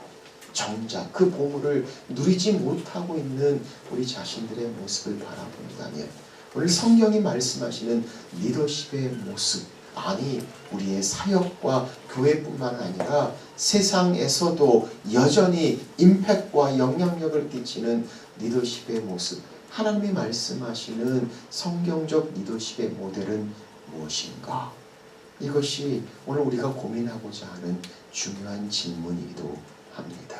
정작 그 보물을 누리지 못하고 있는 우리 자신들의 모습을 바라본다면 오늘 성경이 말씀하시는 리더십의 모습, 아니 우리의 사역과 교회뿐만 아니라 세상에서도 여전히 임팩트와 영향력을 끼치는 리더십의 모습, 하나님이 말씀하시는 성경적 리더십의 모델은 무엇인가? 이것이 오늘 우리가 고민하고자 하는 중요한 질문이기도 합니다.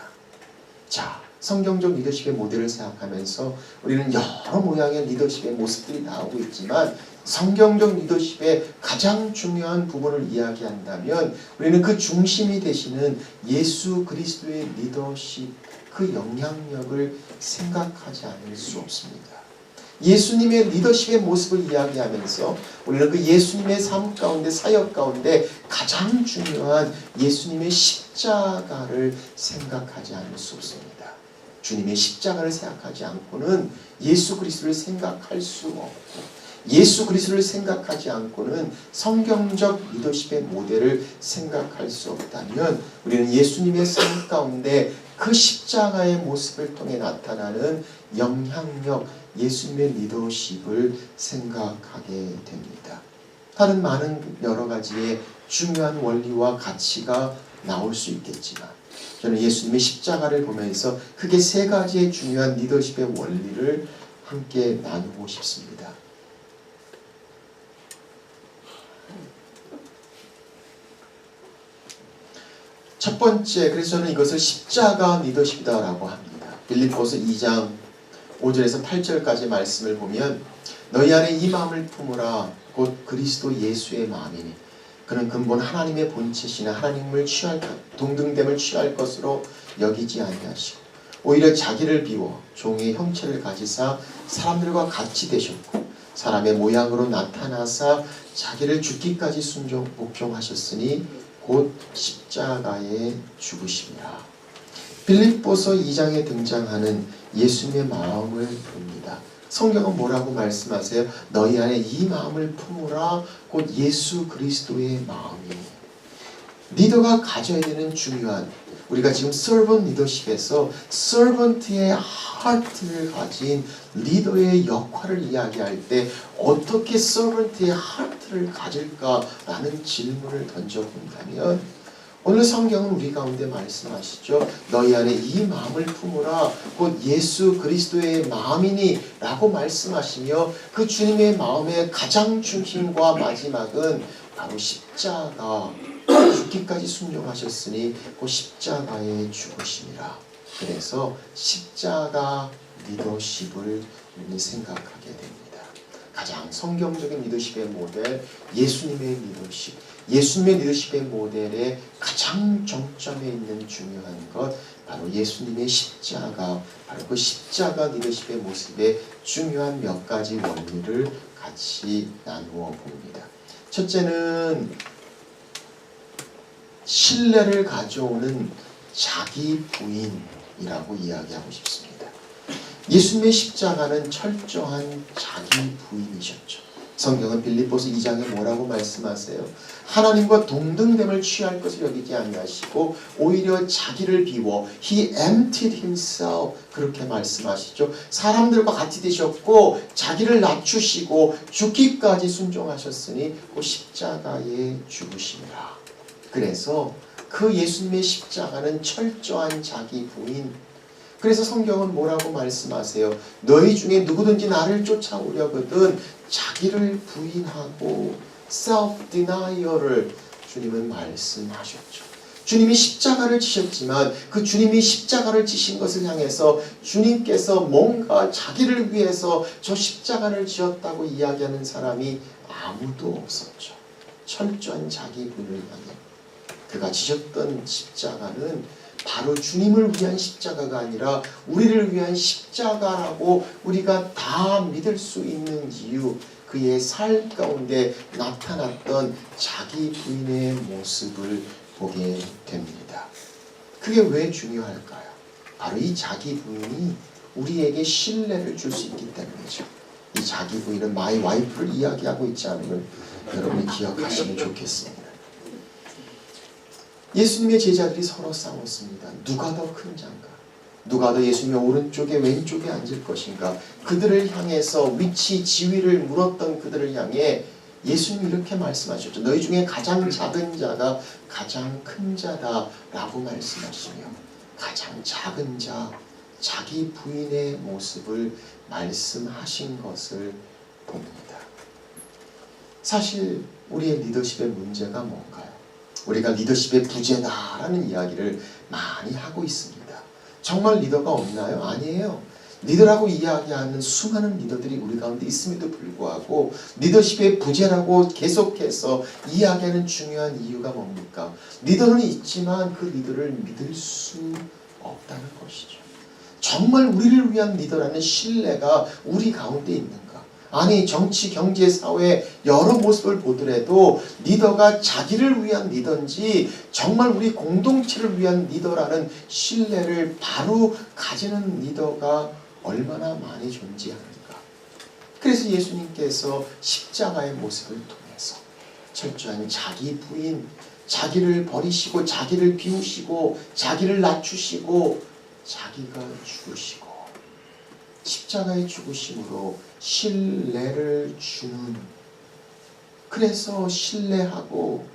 자, 성경적 리더십의 모델을 생각하면서 우리는 여러 모양의 리더십의 모습들이 나오고 있지만 성경적 리더십의 가장 중요한 부분을 이야기한다면 우리는 그 중심이 되시는 예수 그리스도의 리더십, 그 영향력을 생각하지 않을 수 없습니다. 예수님의 리더십의 모습을 이야기하면서 우리는 그 예수님의 삶 가운데, 사역 가운데 가장 중요한 예수님의 십자가를 생각하지 않을 수 없습니다. 주님의 십자가를 생각하지 않고는 예수 그리스도를 생각할 수 없고, 예수 그리스도를 생각하지 않고는 성경적 리더십의 모델을 생각할 수 없다면 우리는 예수님의 삶 가운데 그 십자가의 모습을 통해 나타나는 영향력, 예수님의 리더십을 생각하게 됩니다. 다른 많은 여러 가지의 중요한 원리와 가치가 나올 수 있겠지만 저는 예수님의 십자가를 보면서 크게 세 가지의 중요한 리더십의 원리를 함께 나누고 싶습니다. 첫 번째, 그래서 저는 이것을 십자가 리더십이다라고 합니다. 빌립보서 2장 5절에서 8절까지 말씀을 보면 너희 안에 이 마음을 품으라 곧 그리스도 예수의 마음이니 그는 근본 하나님의 본체시나 하나님을 동등됨을 취할 것으로 여기지 아니하시고 오히려 자기를 비워 종의 형체를 가지사 사람들과 같이 되셨고 사람의 모양으로 나타나사 자기를 죽기까지 복종하셨으니 곧 십자가에 죽으심이라. 빌립보서 2장에 등장하는 예수님의 마음을 봅니다. 성경은 뭐라고 말씀하세요? 너희 안에 이 마음을 품으라 곧 예수 그리스도의 마음이. 리더가 가져야 되는 중요한, 우리가 지금 servant 리더십에서 servant의 heart를 가진 리더의 역할을 이야기할 때 어떻게 servant의 heart를 가질까라는 질문을 던져본다면 오늘 성경은 우리 가운데 말씀하시죠. 너희 안에 이 마음을 품으라 곧 예수 그리스도의 마음이니 라고 말씀하시며 그 주님의 마음의 가장 중심과 마지막은 바로 십자가, 죽기까지 순종하셨으니 그 십자가의 죽으심이라. 그래서 십자가 리더십을 우리는 생각하게 됩니다. 가장 성경적인 리더십의 모델, 예수님의 리더십. 예수님의 리더십의 모델의 가장 정점에 있는 중요한 것, 바로 예수님의 십자가, 바로 그 십자가 리더십의 모습의 중요한 몇 가지 원리를 같이 나누어 봅니다. 첫째는 신뢰를 가져오는 자기 부인이라고 이야기하고 싶습니다. 예수님의 십자가는 철저한 자기 부인이셨죠. 성경은 빌립보서 2장에 뭐라고 말씀하세요? 하나님과 동등됨을 취할 것을 여기지 아니하시고 오히려 자기를 비워 He emptied himself 그렇게 말씀하시죠. 사람들과 같이 되셨고 자기를 낮추시고 죽기까지 순종하셨으니 그 십자가에 죽으심이라. 그래서 그 예수님의 십자가는 철저한 자기 부인. 그래서 성경은 뭐라고 말씀하세요? 너희 중에 누구든지 나를 쫓아오려거든 자기를 부인하고 self-denial을 주님은 말씀하셨죠. 주님이 십자가를 지셨지만 그 주님이 십자가를 지신 것을 향해서 주님께서 뭔가 자기를 위해서 저 십자가를 지었다고 이야기하는 사람이 아무도 없었죠. 철저한 자기 부인을 향해 그가 지셨던 십자가는 바로 주님을 위한 십자가가 아니라 우리를 위한 십자가라고 우리가 다 믿을 수 있는 이유, 그의 삶 가운데 나타났던 자기 부인의 모습을 보게 됩니다. 그게 왜 중요할까요? 바로 이 자기 부인이 우리에게 신뢰를 줄 수 있기 때문이죠. 이 자기 부인은 my wife를 이야기하고 있지 않은 걸 여러분이 기억하시면 좋겠습니다. 예수님의 제자들이 서로 싸웠습니다. 누가 더 큰 자인가? 누가 더 예수님의 오른쪽에 왼쪽에 앉을 것인가? 그들을 향해서 위치, 지위를 물었던 그들을 향해 예수님이 이렇게 말씀하셨죠. 너희 중에 가장 작은 자가 가장 큰 자다라고 말씀하시며 가장 작은 자, 자기 부인의 모습을 말씀하신 것을 봅니다. 사실 우리의 리더십의 문제가 뭔가요? 우리가 리더십의 부재다라는 이야기를 많이 하고 있습니다. 정말 리더가 없나요? 아니에요. 리더라고 이야기하는 수많은 리더들이 우리 가운데 있음에도 불구하고 리더십의 부재라고 계속해서 이야기하는 중요한 이유가 뭡니까? 리더는 있지만 그 리더를 믿을 수 없다는 것이죠. 정말 우리를 위한 리더라는 신뢰가 우리 가운데 있는가? 아니, 정치, 경제, 사회 여러 모습을 보더라도 리더가 자기를 위한 리더인지 정말 우리 공동체를 위한 리더라는 신뢰를 바로 가지는 리더가 얼마나 많이 존재하는가. 그래서 예수님께서 십자가의 모습을 통해서 철저한 자기 부인, 자기를 버리시고 자기를 비우시고 자기를 낮추시고 자기가 죽으시고 십자가의 죽으심으로 신뢰를 주는, 그래서 신뢰하고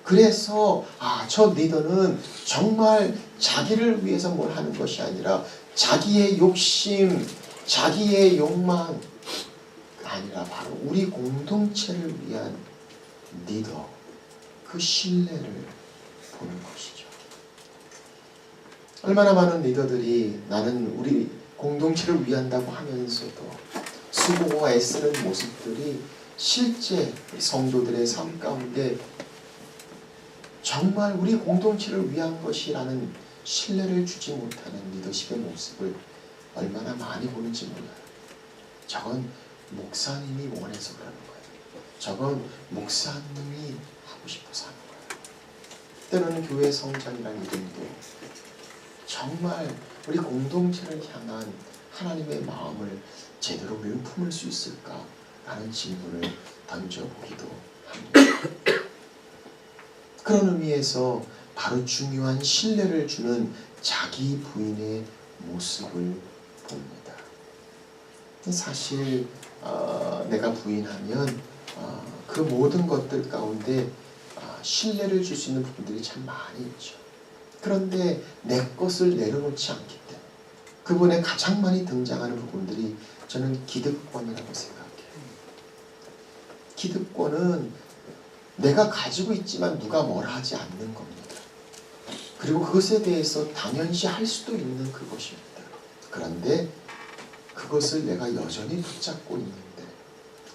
그래서 저 리더는 정말 자기를 위해서 뭘 하는 것이 아니라 자기의 욕심, 자기의 욕망 아니라 바로 우리 공동체를 위한 리더, 그 신뢰를 보는 것이죠. 얼마나 많은 리더들이 나는 우리 공동체를 위한다고 하면서도 수고와 애쓰는 모습들이 실제 성도들의 삶 가운데 정말 우리 공동체를 위한 것이라는 신뢰를 주지 못하는 리더십의 모습을 얼마나 많이 보는지 몰라요. 저건 목사님이 원해서 그러는 거예요. 저건 목사님이 하고 싶어서 하는 거예요. 때로는 교회 성장이라는 이름도 정말 우리 공동체를 향한 하나님의 마음을 제대로 품을 수 있을까라는 질문을 던져보기도 합니다. 그런 의미에서 바로 중요한 신뢰를 주는 자기 부인의 모습을 봅니다. 사실 내가 부인하면 그 모든 것들 가운데 신뢰를 줄 수 있는 부분들이 참 많이 있죠. 그런데 내 것을 내려놓지 않기 때문에 그분의 가장 많이 등장하는 부분들이 저는 기득권이라고 생각해요. 기득권은 내가 가지고 있지만 누가 뭐라 하지 않는 겁니다. 그리고 그것에 대해서 당연시 할 수도 있는 그것입니다. 그런데 그것을 내가 여전히 붙잡고 있는데,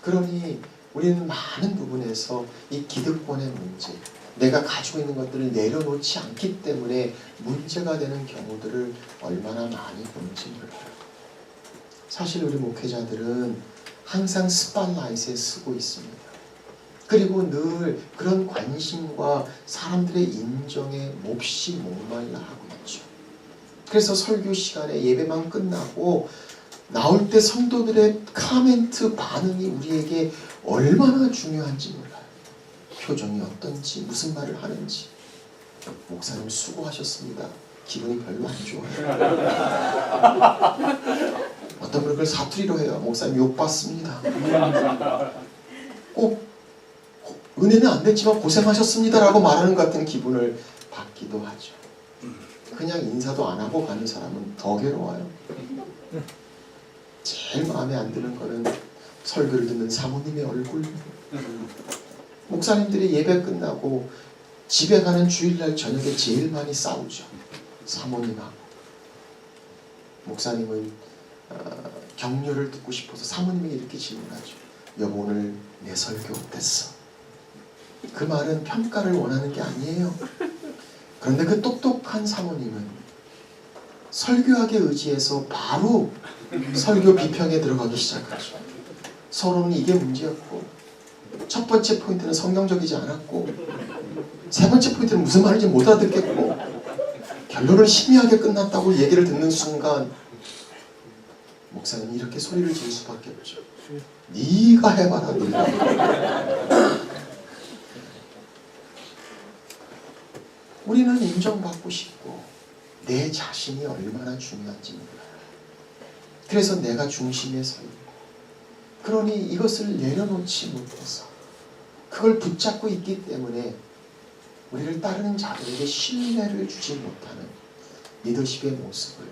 그러니 우리는 많은 부분에서 이 기득권의 문제, 내가 가지고 있는 것들을 내려놓지 않기 때문에 문제가 되는 경우들을 얼마나 많이 보는지 몰라요. 사실 우리 목회자들은 항상 스팟라이트에 쓰고 있습니다. 그리고 늘 그런 관심과 사람들의 인정에 몹시 목말라 하고 있죠. 그래서 설교 시간에 예배만 끝나고 나올 때 성도들의 카멘트 반응이 우리에게 얼마나 중요한지 몰라요. 표정이 어떤지, 무슨 말을 하는지. 목사님 수고하셨습니다. 기분이 별로 안 좋아요. 어떤 분은 그걸 사투리로 해요. 목사님 욕받습니다. 꼭 은혜는 안 됐지만 고생하셨습니다라고 말하는 것 같은 기분을 받기도 하죠. 그냥 인사도 안 하고 가는 사람은 더 괴로워요. 제일 마음에 안 드는 거는 설교를 듣는 사모님의 얼굴. 목사님들이 예배 끝나고 집에 가는 주일날 저녁에 제일 많이 싸우죠. 사모님하고. 목사님은 격려를 듣고 싶어서 사모님이 이렇게 질문하죠. 여보, 오늘 내 설교 어땠어? 그 말은 평가를 원하는 게 아니에요. 그런데 그 똑똑한 사모님은 설교하게 의지해서 바로 설교 비평에 들어가기 시작하죠. 서로는 이게 문제였고, 첫 번째 포인트는 성경적이지 않았고, 세 번째 포인트는 무슨 말인지 못 알아듣겠고, 결론은 심의하게 끝났다고 얘기를 듣는 순간 목사님이 이렇게 소리를 지를 수밖에 없죠. 네가 해봐라, 네가. 우리는 인정받고 싶고 내 자신이 얼마나 중요한지 몰라요. 그래서 내가 중심에 서 있고, 그러니 이것을 내려놓지 못해서 그걸 붙잡고 있기 때문에 우리를 따르는 자들에게 신뢰를 주지 못하는 리더십의 모습을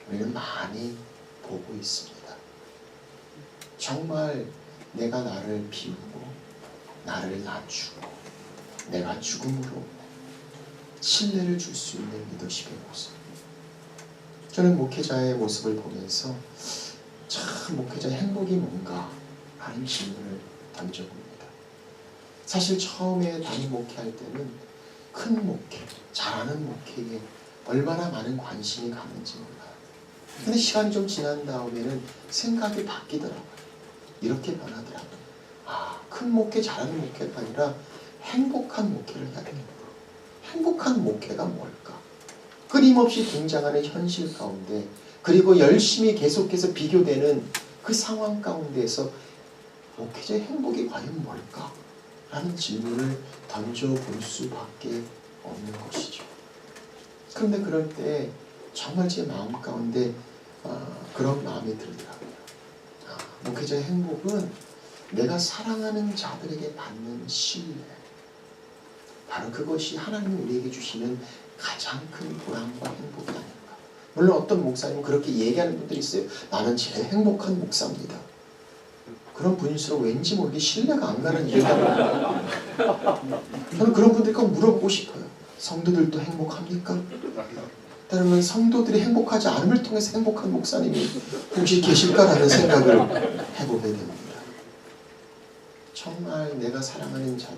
우리는 많이 보고 있습니다. 정말 내가 나를 비우고 나를 낮추고 내가 죽음으로 신뢰를 줄 수 있는 리더십의 모습. 저는 목회자의 모습을 보면서 참 목회자의 행복이 뭔가 하는 질문을 던져봅니다. 사실 처음에 담임 목회할 때는 큰 목회, 잘하는 목회에 얼마나 많은 관심이 가는지 몰라요. 근데 시간이 좀 지난 다음에는 생각이 바뀌더라고요. 이렇게 변하더라고요. 큰 목회, 잘하는 목회가 아니라 행복한 목회를 해야 되겠구나. 행복한 목회가 뭘까? 끊임없이 등장하는 현실 가운데, 그리고 열심히 계속해서 비교되는 그 상황 가운데에서 목회자의 행복이 과연 뭘까? 라는 질문을 던져볼 수밖에 없는 것이죠. 그런데 그럴 때 정말 제 마음 가운데 그런 마음이 들더라고요. 목회자의 행복은 내가 사랑하는 자들에게 받는 신뢰, 바로 그것이 하나님이 우리에게 주시는 가장 큰 보람과 행복이 아닐까. 물론 어떤 목사님은 그렇게 얘기하는 분들이 있어요. 나는 제일 행복한 목사입니다. 그런 분일수록 왠지 모르게 신뢰가 안 가는 얘기가 저는 그런 분들께 꼭 물어보고 싶어요. 성도들도 행복합니까? 따르면 성도들이 행복하지 않음을 통해서 행복한 목사님이 혹시 계실까라는 생각을 해보게 됩니다. 정말 내가 사랑하는 자들,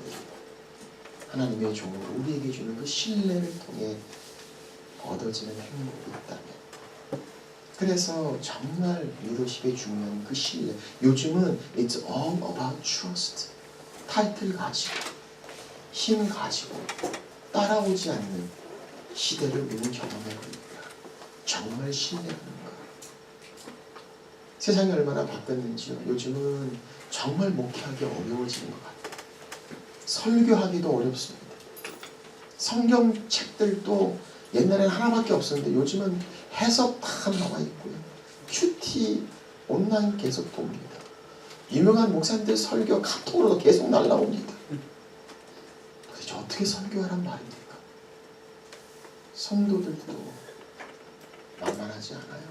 하나님의 종으로 우리에게 주는 그 신뢰를 통해 얻어지는 행복이 있다면, 그래서 정말 리더십에 중요한 그 신뢰. 요즘은 It's all about trust. 타이틀 가지고 힘 가지고 따라오지 않는 시대를 우리는 경험해봅니다. 정말 신뢰하는가. 세상이 얼마나 바뀌었는지요. 요즘은 정말 목회하기 어려워지는 것 같아요. 설교하기도 어렵습니다. 성경책들도 옛날에는 하나밖에 없었는데 요즘은 해석 다 나와 있고요. 큐티 온라인 계속 돕니다. 유명한 목사님들 설교 카톡으로도 계속 날라옵니다. 도대체 어떻게 설교하란 말입니까? 성도들도 만만하지 않아요.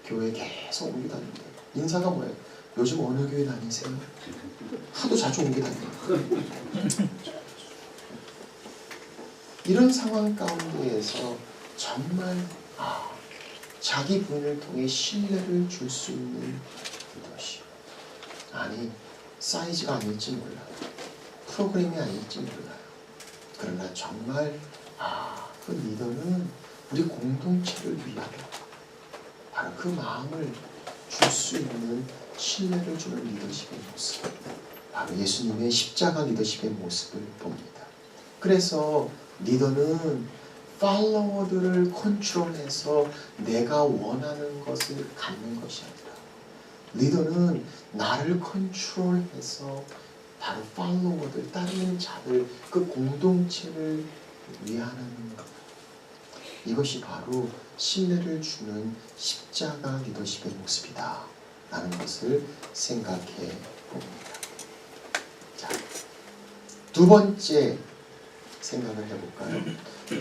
교회 계속 옮겨 다닙니다. 인사가 뭐예요? 요즘 어느 교회 다니세요? 하도 자주 옮겨 다녀요. 이런 상황 가운데에서 정말 자기 부인을 통해 신뢰를 줄 수 있는 리더십. 아니, 사이즈가 아닐지 몰라요. 프로그램이 아닐지 몰라요. 그러나 정말 그 리더는 우리 공동체를 위하여 바로 그 마음을 줄 수 있는 신뢰를 주는 리더십의 모습, 바로 예수님의 십자가 리더십의 모습을 봅니다. 그래서 리더는 팔로워들을 컨트롤해서 내가 원하는 것을 갖는 것이 아니라, 리더는 나를 컨트롤해서 바로 팔로워들, 따르는 자들, 그 공동체를 위하는 것. 이것이 바로 신뢰를 주는 십자가 리더십의 모습이다 라는 것을 생각해 봅니다. 자, 두 번째 생각을 해볼까요?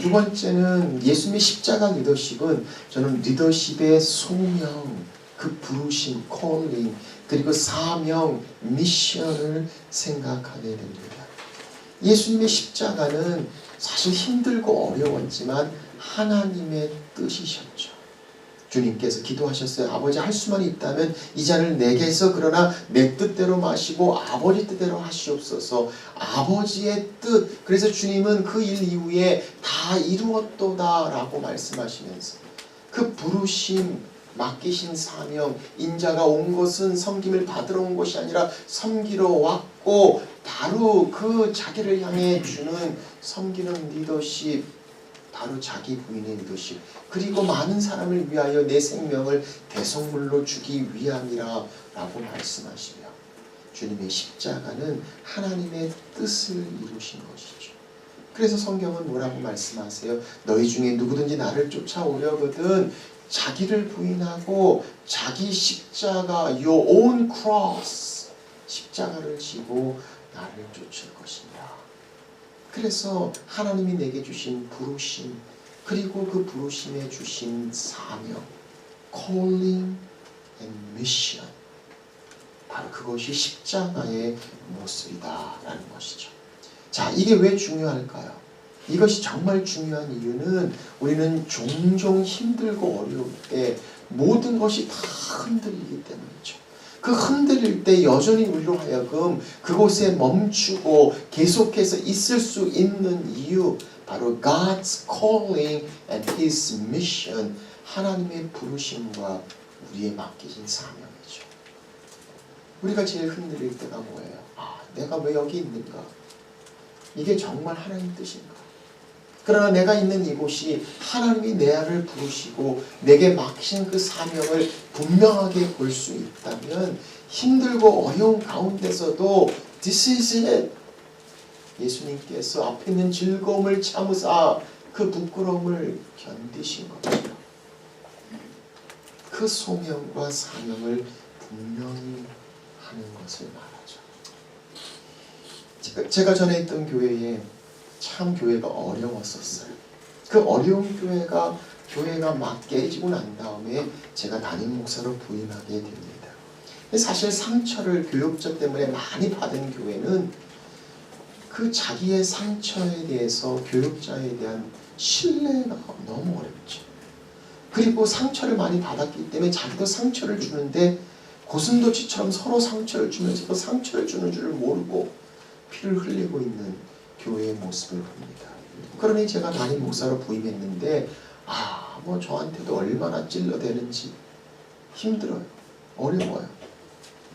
두 번째는 예수님의 십자가 리더십은 저는 리더십의 소명, 그 부르심, 콜링, 그리고 사명, 미션을 생각하게 됩니다. 예수님의 십자가는 사실 힘들고 어려웠지만 하나님의 뜻이셨죠. 주님께서 기도하셨어요. 아버지, 할 수만 있다면 이 잔을 내게서 그러나 내 뜻대로 마시고 아버지 뜻대로 하시옵소서. 아버지의 뜻. 그래서 주님은 그 일 이후에 다 이루었도다 라고 말씀하시면서 그 부르심, 맡기신 사명, 인자가 온 것은 섬김을 받으러 온 것이 아니라 섬기러 왔고 바로 그 자기를 향해 주는 섬기는 리더십, 바로 자기 부인의 리더십, 그리고 많은 사람을 위하여 내 생명을 대속물로 주기 위함이라 라고 말씀하시며 주님의 십자가는 하나님의 뜻을 이루신 것이죠. 그래서 성경은 뭐라고 말씀하세요? 너희 중에 누구든지 나를 쫓아오려거든 자기를 부인하고 자기 십자가, your own cross, 십자가를 지고 나를 쫓을 것이니라. 그래서 하나님이 내게 주신 부르심, 그리고 그 부르심에 주신 사명, calling and mission, 바로 그것이 십자가의 모습이다라는 것이죠. 자, 이게 왜 중요할까요? 이것이 정말 중요한 이유는 우리는 종종 힘들고 어려울 때 모든 것이 다 흔들리기 때문이죠. 그 흔들릴 때 여전히 우리로 하여금 그곳에 멈추고 계속해서 있을 수 있는 이유, 바로 God's calling and His mission, 하나님의 부르심과 우리의 맡기신 사명이죠. 우리가 제일 흔들릴 때가 뭐예요? 내가 왜 여기 있는가? 이게 정말 하나님 뜻인가? 그러나 내가 있는 이곳이 하나님이 내 안을 부르시고 내게 맡기신 그 사명을 분명하게 볼 수 있다면 힘들고 어려운 가운데서도 This is it. 예수님께서 앞에 있는 즐거움을 참으사 그 부끄러움을 견디신 것이죠. 그 소명과 사명을 분명히 하는 것을 말하죠. 제가 전에 있던 교회에 참 교회가 어려웠었어요. 그 어려운 교회가 막 깨지고 난 다음에 제가 담임 목사로 부임하게 됩니다. 사실 상처를 교육자 때문에 많이 받은 교회는 그 자기의 상처에 대해서 교육자에 대한 신뢰가 너무 어렵죠. 그리고 상처를 많이 받았기 때문에 자기도 상처를 주는데 고슴도치처럼 서로 상처를 주면서도 상처를 주는 줄을 모르고 피를 흘리고 있는 교회의 모습을 봅니다. 그러니 제가 담임 목사로 부임했는데 뭐 저한테도 얼마나 찔러대는지 힘들어요. 어려워요.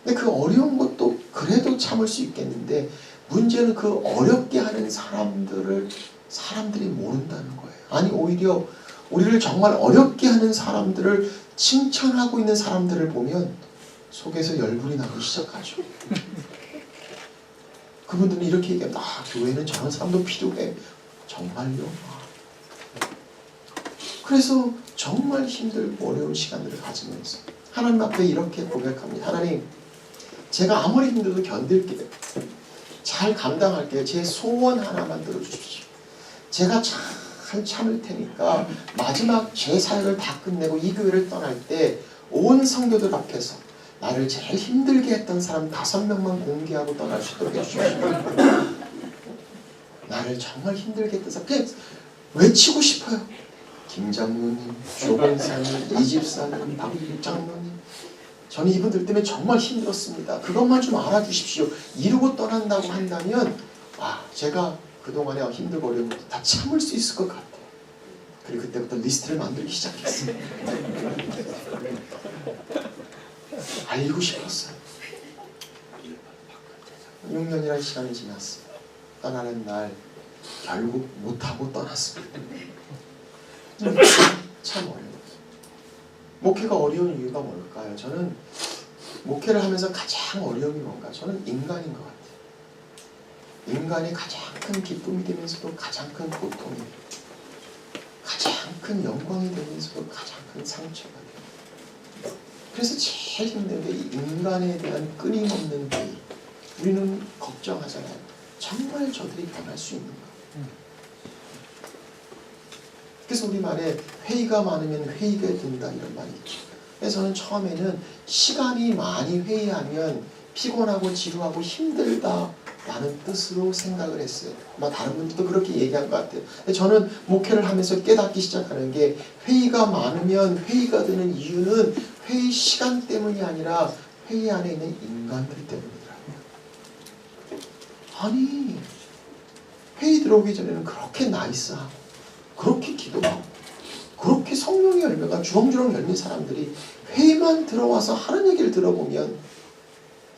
근데 그 어려운 것도 그래도 참을 수 있겠는데 문제는 그 어렵게 하는 사람들이 모른다는 거예요. 아니 오히려 우리를 정말 어렵게 하는 사람들을 칭찬하고 있는 사람들을 보면 속에서 열불이 나기 시작하죠. 그분들은 이렇게 얘기합니다. 교회는 저런 사람도 필요해. 정말요? 그래서 정말 힘들고 어려운 시간들을 가지면서 하나님 앞에 이렇게 고백합니다. 하나님, 제가 아무리 힘들어도 견딜게요. 잘 감당할게요. 제 소원 하나만 들어주십시오. 제가 잘 참을 테니까 마지막 제 사역을 다 끝내고 이 교회를 떠날 때 온 성도들 앞에서 나를 제일 힘들게 했던 사람 5명만 공개하고 떠날 수 있도록 해주십시오. 나를 정말 힘들게 했던 사람 그냥 외치고 싶어요. 김 장로님, 조봉사님, 이집사님, 박 장로님, 저는 이분들 때문에 정말 힘들었습니다. 그것만 좀 알아주십시오. 이러고 떠난다고 한다면 제가 그동안에 힘들고 어려운 것도 다 참을 수 있을 것 같아요. 그리고 그때부터 리스트를 만들기 시작했어요. 알고 싶었어요. 6년이라는 시간이 지났어요. 떠나는 날 결국 못하고 떠났습니다. 참 어려워요. 목회가 어려운 이유가 뭘까요? 저는 목회를 하면서 가장 어려움이 뭔가? 저는 인간인 것 같아요. 인간이 가장 큰 기쁨이 되면서도 가장 큰 고통이 돼요. 가장 큰 영광이 되면서도 가장 큰 상처가 돼요. 그래서 제일 힘든 게 이 인간에 대한 끊임없는 회의. 우리는 걱정하잖아요. 정말 저들이 변할 수 있는가? 그래서 우리 말에 회의가 많으면 회의가 든다 이런 말이 있죠. 그래서 저는 처음에는 시간이 많이 회의하면 피곤하고 지루하고 힘들다 라는 뜻으로 생각을 했어요. 아마 다른 분들도 그렇게 얘기한 것 같아요. 근데 저는 목회를 하면서 깨닫기 시작하는 게 회의가 많으면 회의가 되는 이유는 회의 시간 때문이 아니라 회의 안에 있는 인간들 때문이더라고요. 아니 회의 들어오기 전에는 그렇게 나이스하고 그렇게 기도하고 그렇게 이렇게 성령의 열매가 주렁주렁 열린 사람들이 회의만 들어와서 하는 얘기를 들어보면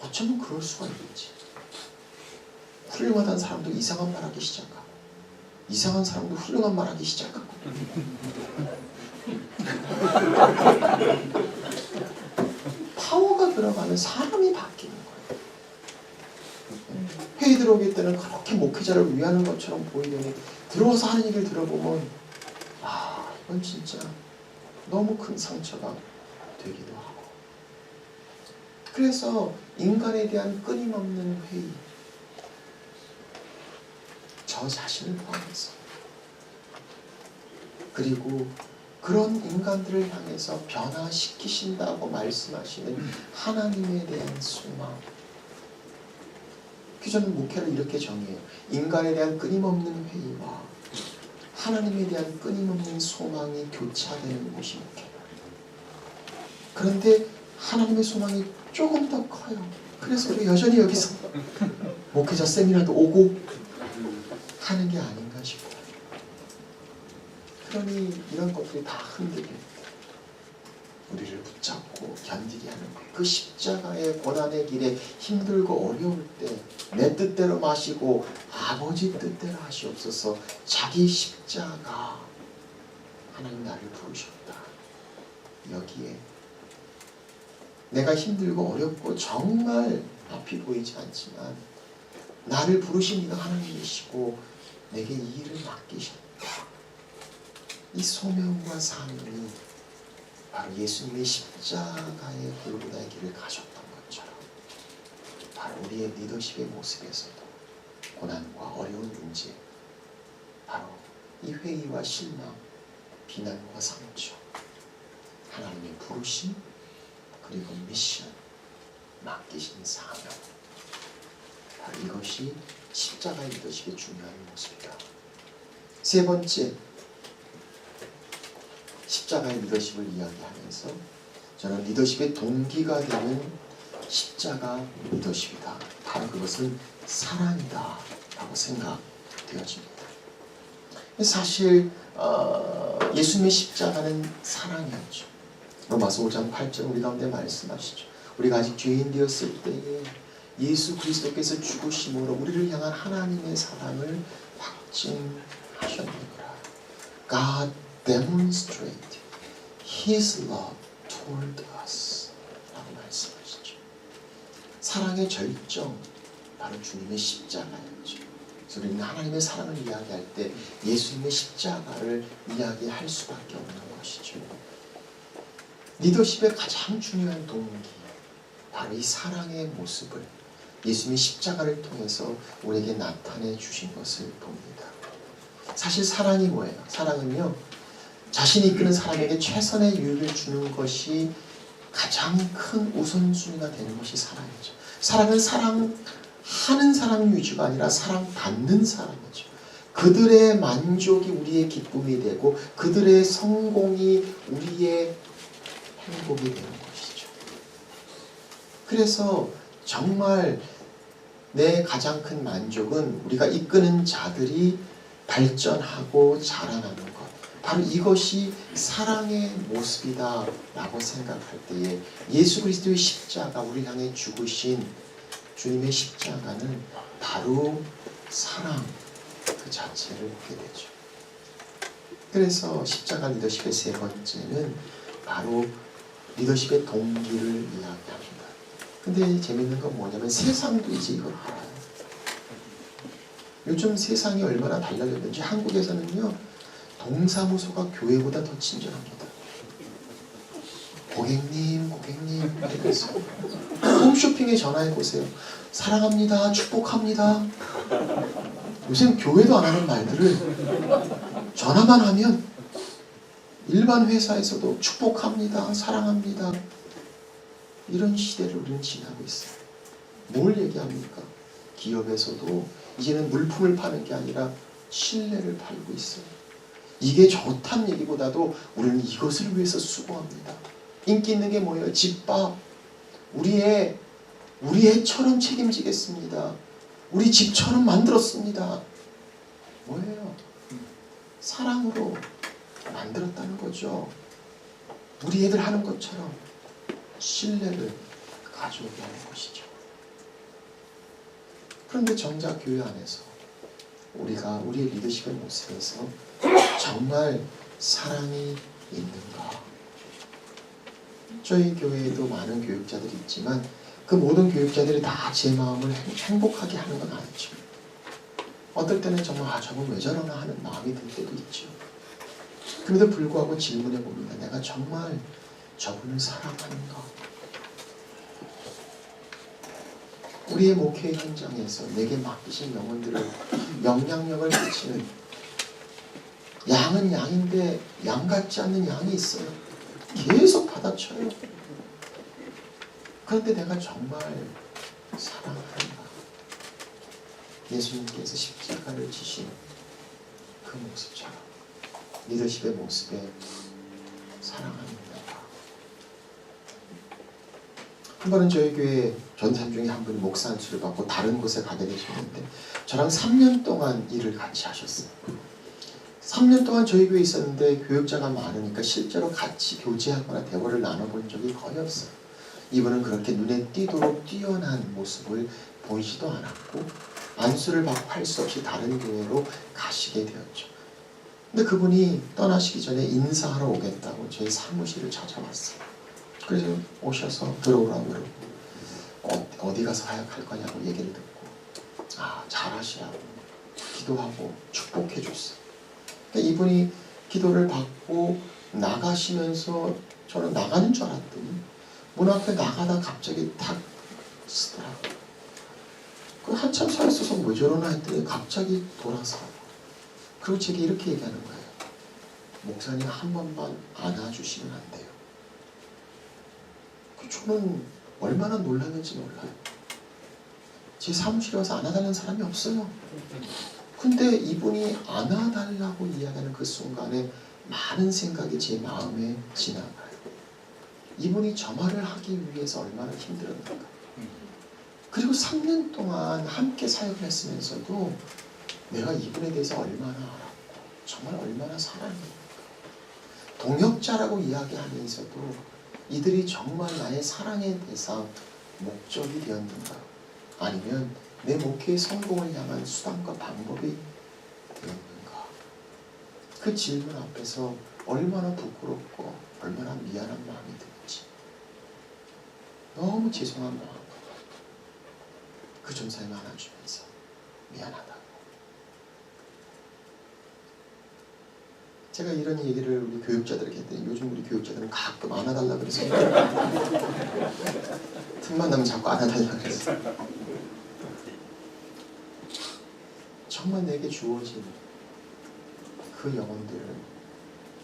어쩌면 그럴 수가 있는지. 훌륭하다는 사람도 이상한 말하기 시작하고 이상한 사람도 훌륭한 말하기 시작하고 파워가 들어가면 사람이 바뀌는 거예요. 회의 들어오기 때는 그렇게 목회자를 위하는 것처럼 보이더니 들어와서 하는 얘기를 들어보면 이건 진짜 너무 큰 상처가 되기도 하고. 그래서 인간에 대한 끊임없는 회의, 저 자신을 포함해서, 그리고 그런 인간들을 향해서 변화시키신다고 말씀하시는 하나님에 대한 소망. 저는 목회를 이렇게 정해요. 인간에 대한 끊임없는 회의와 하나님에 대한 끊임없는 소망이 교차되는 곳이 목회. 그런데 하나님의 소망이 조금 더 커요. 그래서 우리 여전히 여기서 목회자 세미나도 오고 하는 게 아닌가 싶어요. 그러니 이런 것들이 다 흔들립니다. 우리를 붙잡고 견디게 하는 것. 그 십자가의 고난의 길에 힘들고 어려울 때 내 뜻대로 마시고 아버지 뜻대로 하시옵소서. 자기 십자가. 하나님 나를 부르셨다. 여기에 내가 힘들고 어렵고 정말 앞이 보이지 않지만 나를 부르신 이가 하나님이시고 내게 이 일을 맡기셨다. 이 소명과 사명이 바로 예수님의 십자가의 골고다의 길을 가셨던 것처럼 바로 우리의 리더십의 모습에서도 고난과 어려운 문제, 바로 이 회의와 실망, 비난과 상처, 하나님의 부르심, 그리고 미션, 맡기신 사명, 바로 이것이 십자가의 리더십의 중요한 모습이다. 세 번째, 십자가의 리더십을 이야기하면서 저는 리더십의 동기가 되는 십자가 리더십이다. 바로 그것은 사랑이다 라고 생각되어집니다. 사실 예수님의 십자가는 사랑이었죠. 로마서 5장 8절 우리 가운데 말씀하시죠. 우리가 아직 죄인 되었을 때에 예수 그리스도께서 죽으심으로 우리를 향한 하나님의 사랑을 확증하셨느니라. God demonstrate His love toward us 라고 말씀하시죠. 사랑의 절정, 바로 주님의 십자가였죠. 그래서 우리는 하나님의 사랑을 이야기할 때 예수님의 십자가를 이야기할 수밖에 없는 것이죠. 리더십의 가장 중요한 동기, 바로 이 사랑의 모습을 예수님의 십자가를 통해서 우리에게 나타내 주신 것을 봅니다. 사실 사랑이 뭐예요? 사랑은요, 자신이 이끄는 사람에게 최선의 유익을 주는 것이 가장 큰 우선순위가 되는 것이 사랑이죠. 사랑은 사랑하는 사람 위주가 아니라 사랑받는 사람이죠. 그들의 만족이 우리의 기쁨이 되고 그들의 성공이 우리의 행복이 되는 것이죠. 그래서 정말 내 가장 큰 만족은 우리가 이끄는 자들이 발전하고 자라나는 것. 바로 이것이 사랑의 모습이다 라고 생각할 때에 예수 그리스도의 십자가, 우리를 향해 죽으신 주님의 십자가는 바로 사랑 그 자체를 보게 되죠. 그래서 십자가 리더십의 세 번째는 바로 리더십의 동기를 이야기합니다. 근데 재밌는 건 뭐냐면 세상도 이제 이걸 알아요. 요즘 세상이 얼마나 달라졌는지 한국에서는요, 동사무소가 교회보다 더 친절합니다. 고객님 이러면서 홈쇼핑에 전화해보세요. 사랑합니다, 축복합니다. 요새 교회도 안 하는 말들을 전화만 하면 일반 회사에서도 축복합니다, 사랑합니다. 이런 시대를 우리는 지나고 있어요. 뭘 얘기합니까? 기업에서도 이제는 물품을 파는 게 아니라 신뢰를 팔고 있어요. 이게 좋다는 얘기보다도 우리는 이것을 위해서 수고합니다. 인기 있는 게 뭐예요? 집밥. 우리 애처럼 책임지겠습니다. 우리 집처럼 만들었습니다. 뭐예요? 사랑으로 만들었다는 거죠. 우리 애들 하는 것처럼 신뢰를 가져오게 하는 것이죠. 그런데 정작 교회 안에서 우리가 우리의 리더십의 모습에서 정말 사랑이 있는가? 저희 교회에도 많은 교육자들이 있지만 그 모든 교육자들이 다 제 마음을 행복하게 하는 건 아니죠. 어떨 때는 정말 저분 왜 저러나 하는 마음이 들 때도 있죠. 그럼에도 불구하고 질문해 봅니다. 내가 정말 저분을 사랑하는가? 우리의 목회 현장에서 내게 맡기신 영혼들을 영향력을 끼치는, 양은 양인데 양 같지 않는 양이 있어요. 계속 받아쳐요. 그런데 내가 정말 사랑하는가? 예수님께서 십자가를 지신 그 모습처럼 리더십의 모습에 사랑합니다. 한 번은 저희 교회 전사님 중에 한 분이 목사 안수를 받고 다른 곳에 가게 되셨는데 저랑 3년 동안 일을 같이 하셨어요. 3년 동안 저희 교회에 있었는데 교육자가 많으니까 실제로 같이 교제하거나 대화를 나눠본 적이 거의 없어요. 이분은 그렇게 눈에 띄도록 뛰어난 모습을 보이지도 않았고 안수를 받고 할 수 없이 다른 교회로 가시게 되었죠. 근데 그분이 떠나시기 전에 인사하러 오겠다고 저희 사무실을 찾아왔어요. 그래서 오셔서 들어오라고 그러고 어디 가서 사역할 거냐고 얘기를 듣고 잘하시라고 기도하고 축복해 줬어요. 그러니까 이분이 기도를 받고 나가시면서 저는 나가는 줄 알았더니 문 앞에 나가다 갑자기 탁 쓰더라고요. 그 한참 서 있어서 왜 저러나 했더니 갑자기 돌아서 그리고 제게 이렇게 얘기하는 거예요. 목사님 한 번만 안아주시면 안 돼요. 저는 얼마나 놀랐는지 몰라요. 제 사무실에 와서 안아달라는 사람이 없어요. 근데 이분이 안아달라고 이야기하는 그 순간에 많은 생각이 제 마음에 지나가요. 이분이 저 말을 하기 위해서 얼마나 힘들었는가. 그리고 3년 동안 함께 사역을 했으면서도 내가 이분에 대해서 얼마나 알았고 정말 얼마나 사랑했는가. 동역자라고 이야기하면서도 이들이 정말 나의 사랑의 대상, 목적이 되었는가? 아니면 내 목회의 성공을 향한 수단과 방법이 되었는가? 그 질문 앞에서 얼마나 부끄럽고 얼마나 미안한 마음이 드는지 너무 죄송한 마음. 그 전사님 안아주면서 미안하다고. 제가 이런 얘기를 우리 교육자들에게 했더니 요즘 우리 교육자들은 가끔 안아달라고 그래서 틈만 나면 자꾸 안아달라고 그래서 정말 내게 주어진 그 영혼들을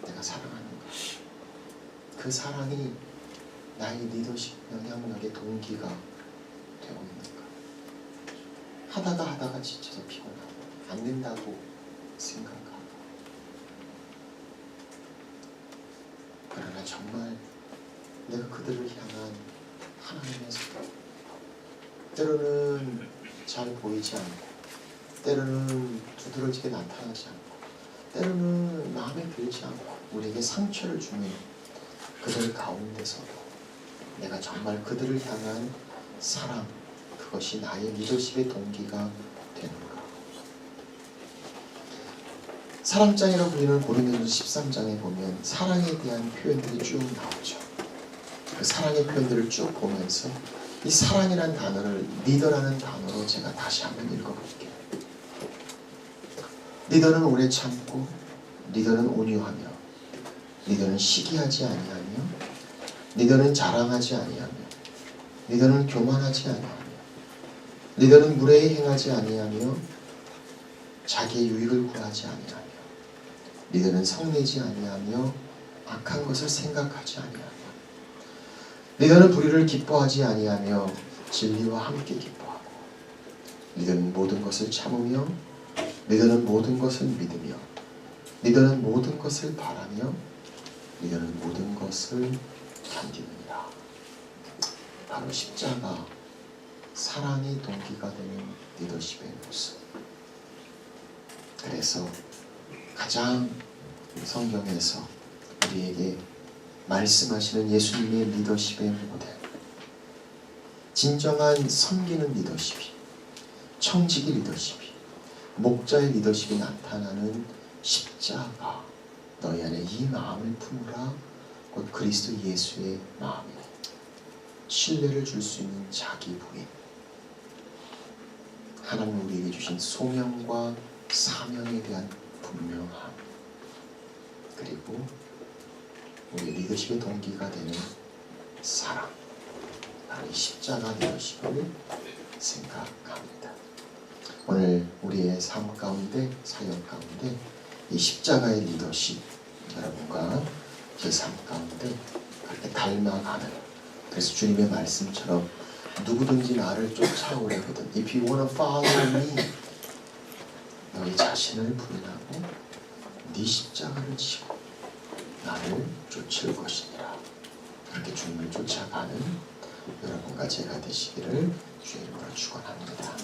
내가 사랑하는가? 그 사랑이 나의 리더십 영향력의 동기가 되고 있는가? 하다가 지쳐서 피곤하고 안 된다고 생각하고 그러나 정말 내가 그들을 향한 하나님의 사랑, 때로는 잘 보이지 않고 때로는 두드러지게 나타나지 않고 때로는 마음에 들지 않고 우리에게 상처를 주는 그들 가운데서도 내가 정말 그들을 향한 사랑, 그것이 나의 리더십의 동기가 되는가. 사랑장이라고 불리는 고린도전서 13장에 보면 사랑에 대한 표현들이 쭉 나오죠. 그 사랑의 표현들을 쭉 보면서 이 사랑이라는 단어를 리더라는 단어로 제가 다시 한번 읽어볼게요. 리더는 오래 참고, 리더는 온유하며, 리더는 시기하지 아니하며, 리더는 자랑하지 아니하며, 리더는 교만하지 아니하며, 리더는 무례히 행하지 아니하며, 자기의 유익을 구하지 아니하며, 리더는 성내지 아니하며, 악한 것을 생각하지 아니하며, 리더는 불의를 기뻐하지 아니하며 진리와 함께 기뻐하고, 리더는 모든 것을 참으며, 리더는 모든 것을 믿으며, 리더는 모든 것을 바라며, 리더는 모든 것을 견디느니라. 바로 십자가, 사랑이 동기가 되는 리더십의 모습. 그래서 가장 성경에서 우리에게 말씀하시는 예수님의 리더십의 모델, 진정한 섬기는 리더십이, 청지기 리더십이, 목자의 리더십이 나타나는 십자가, 너희 안에 이 마음을 품으라. 곧 그리스도 예수의 마음이니 신뢰를 줄 수 있는 자기 부인, 하나님 우리에게 주신 소명과 사명에 대한 분명함, 그리고 우리 리더십의 동기가 되는 사랑, 바로 이 십자가 리더십을 생각합니다. 오늘 우리의 삶 가운데, 사역 가운데 이 십자가의 리더십, 여러분과 제 삶 가운데 그렇게 닮아가는, 그래서 주님의 말씀처럼 누구든지 나를 쫓아오려거든, If you wanna follow me, 너희 자신을 부인하고 네 십자가를 지고 나를 쫓을 것이니라. 그렇게 주님을 쫓아가는 여러분과 제가 되시기를 주의 이름으로 축원합니다.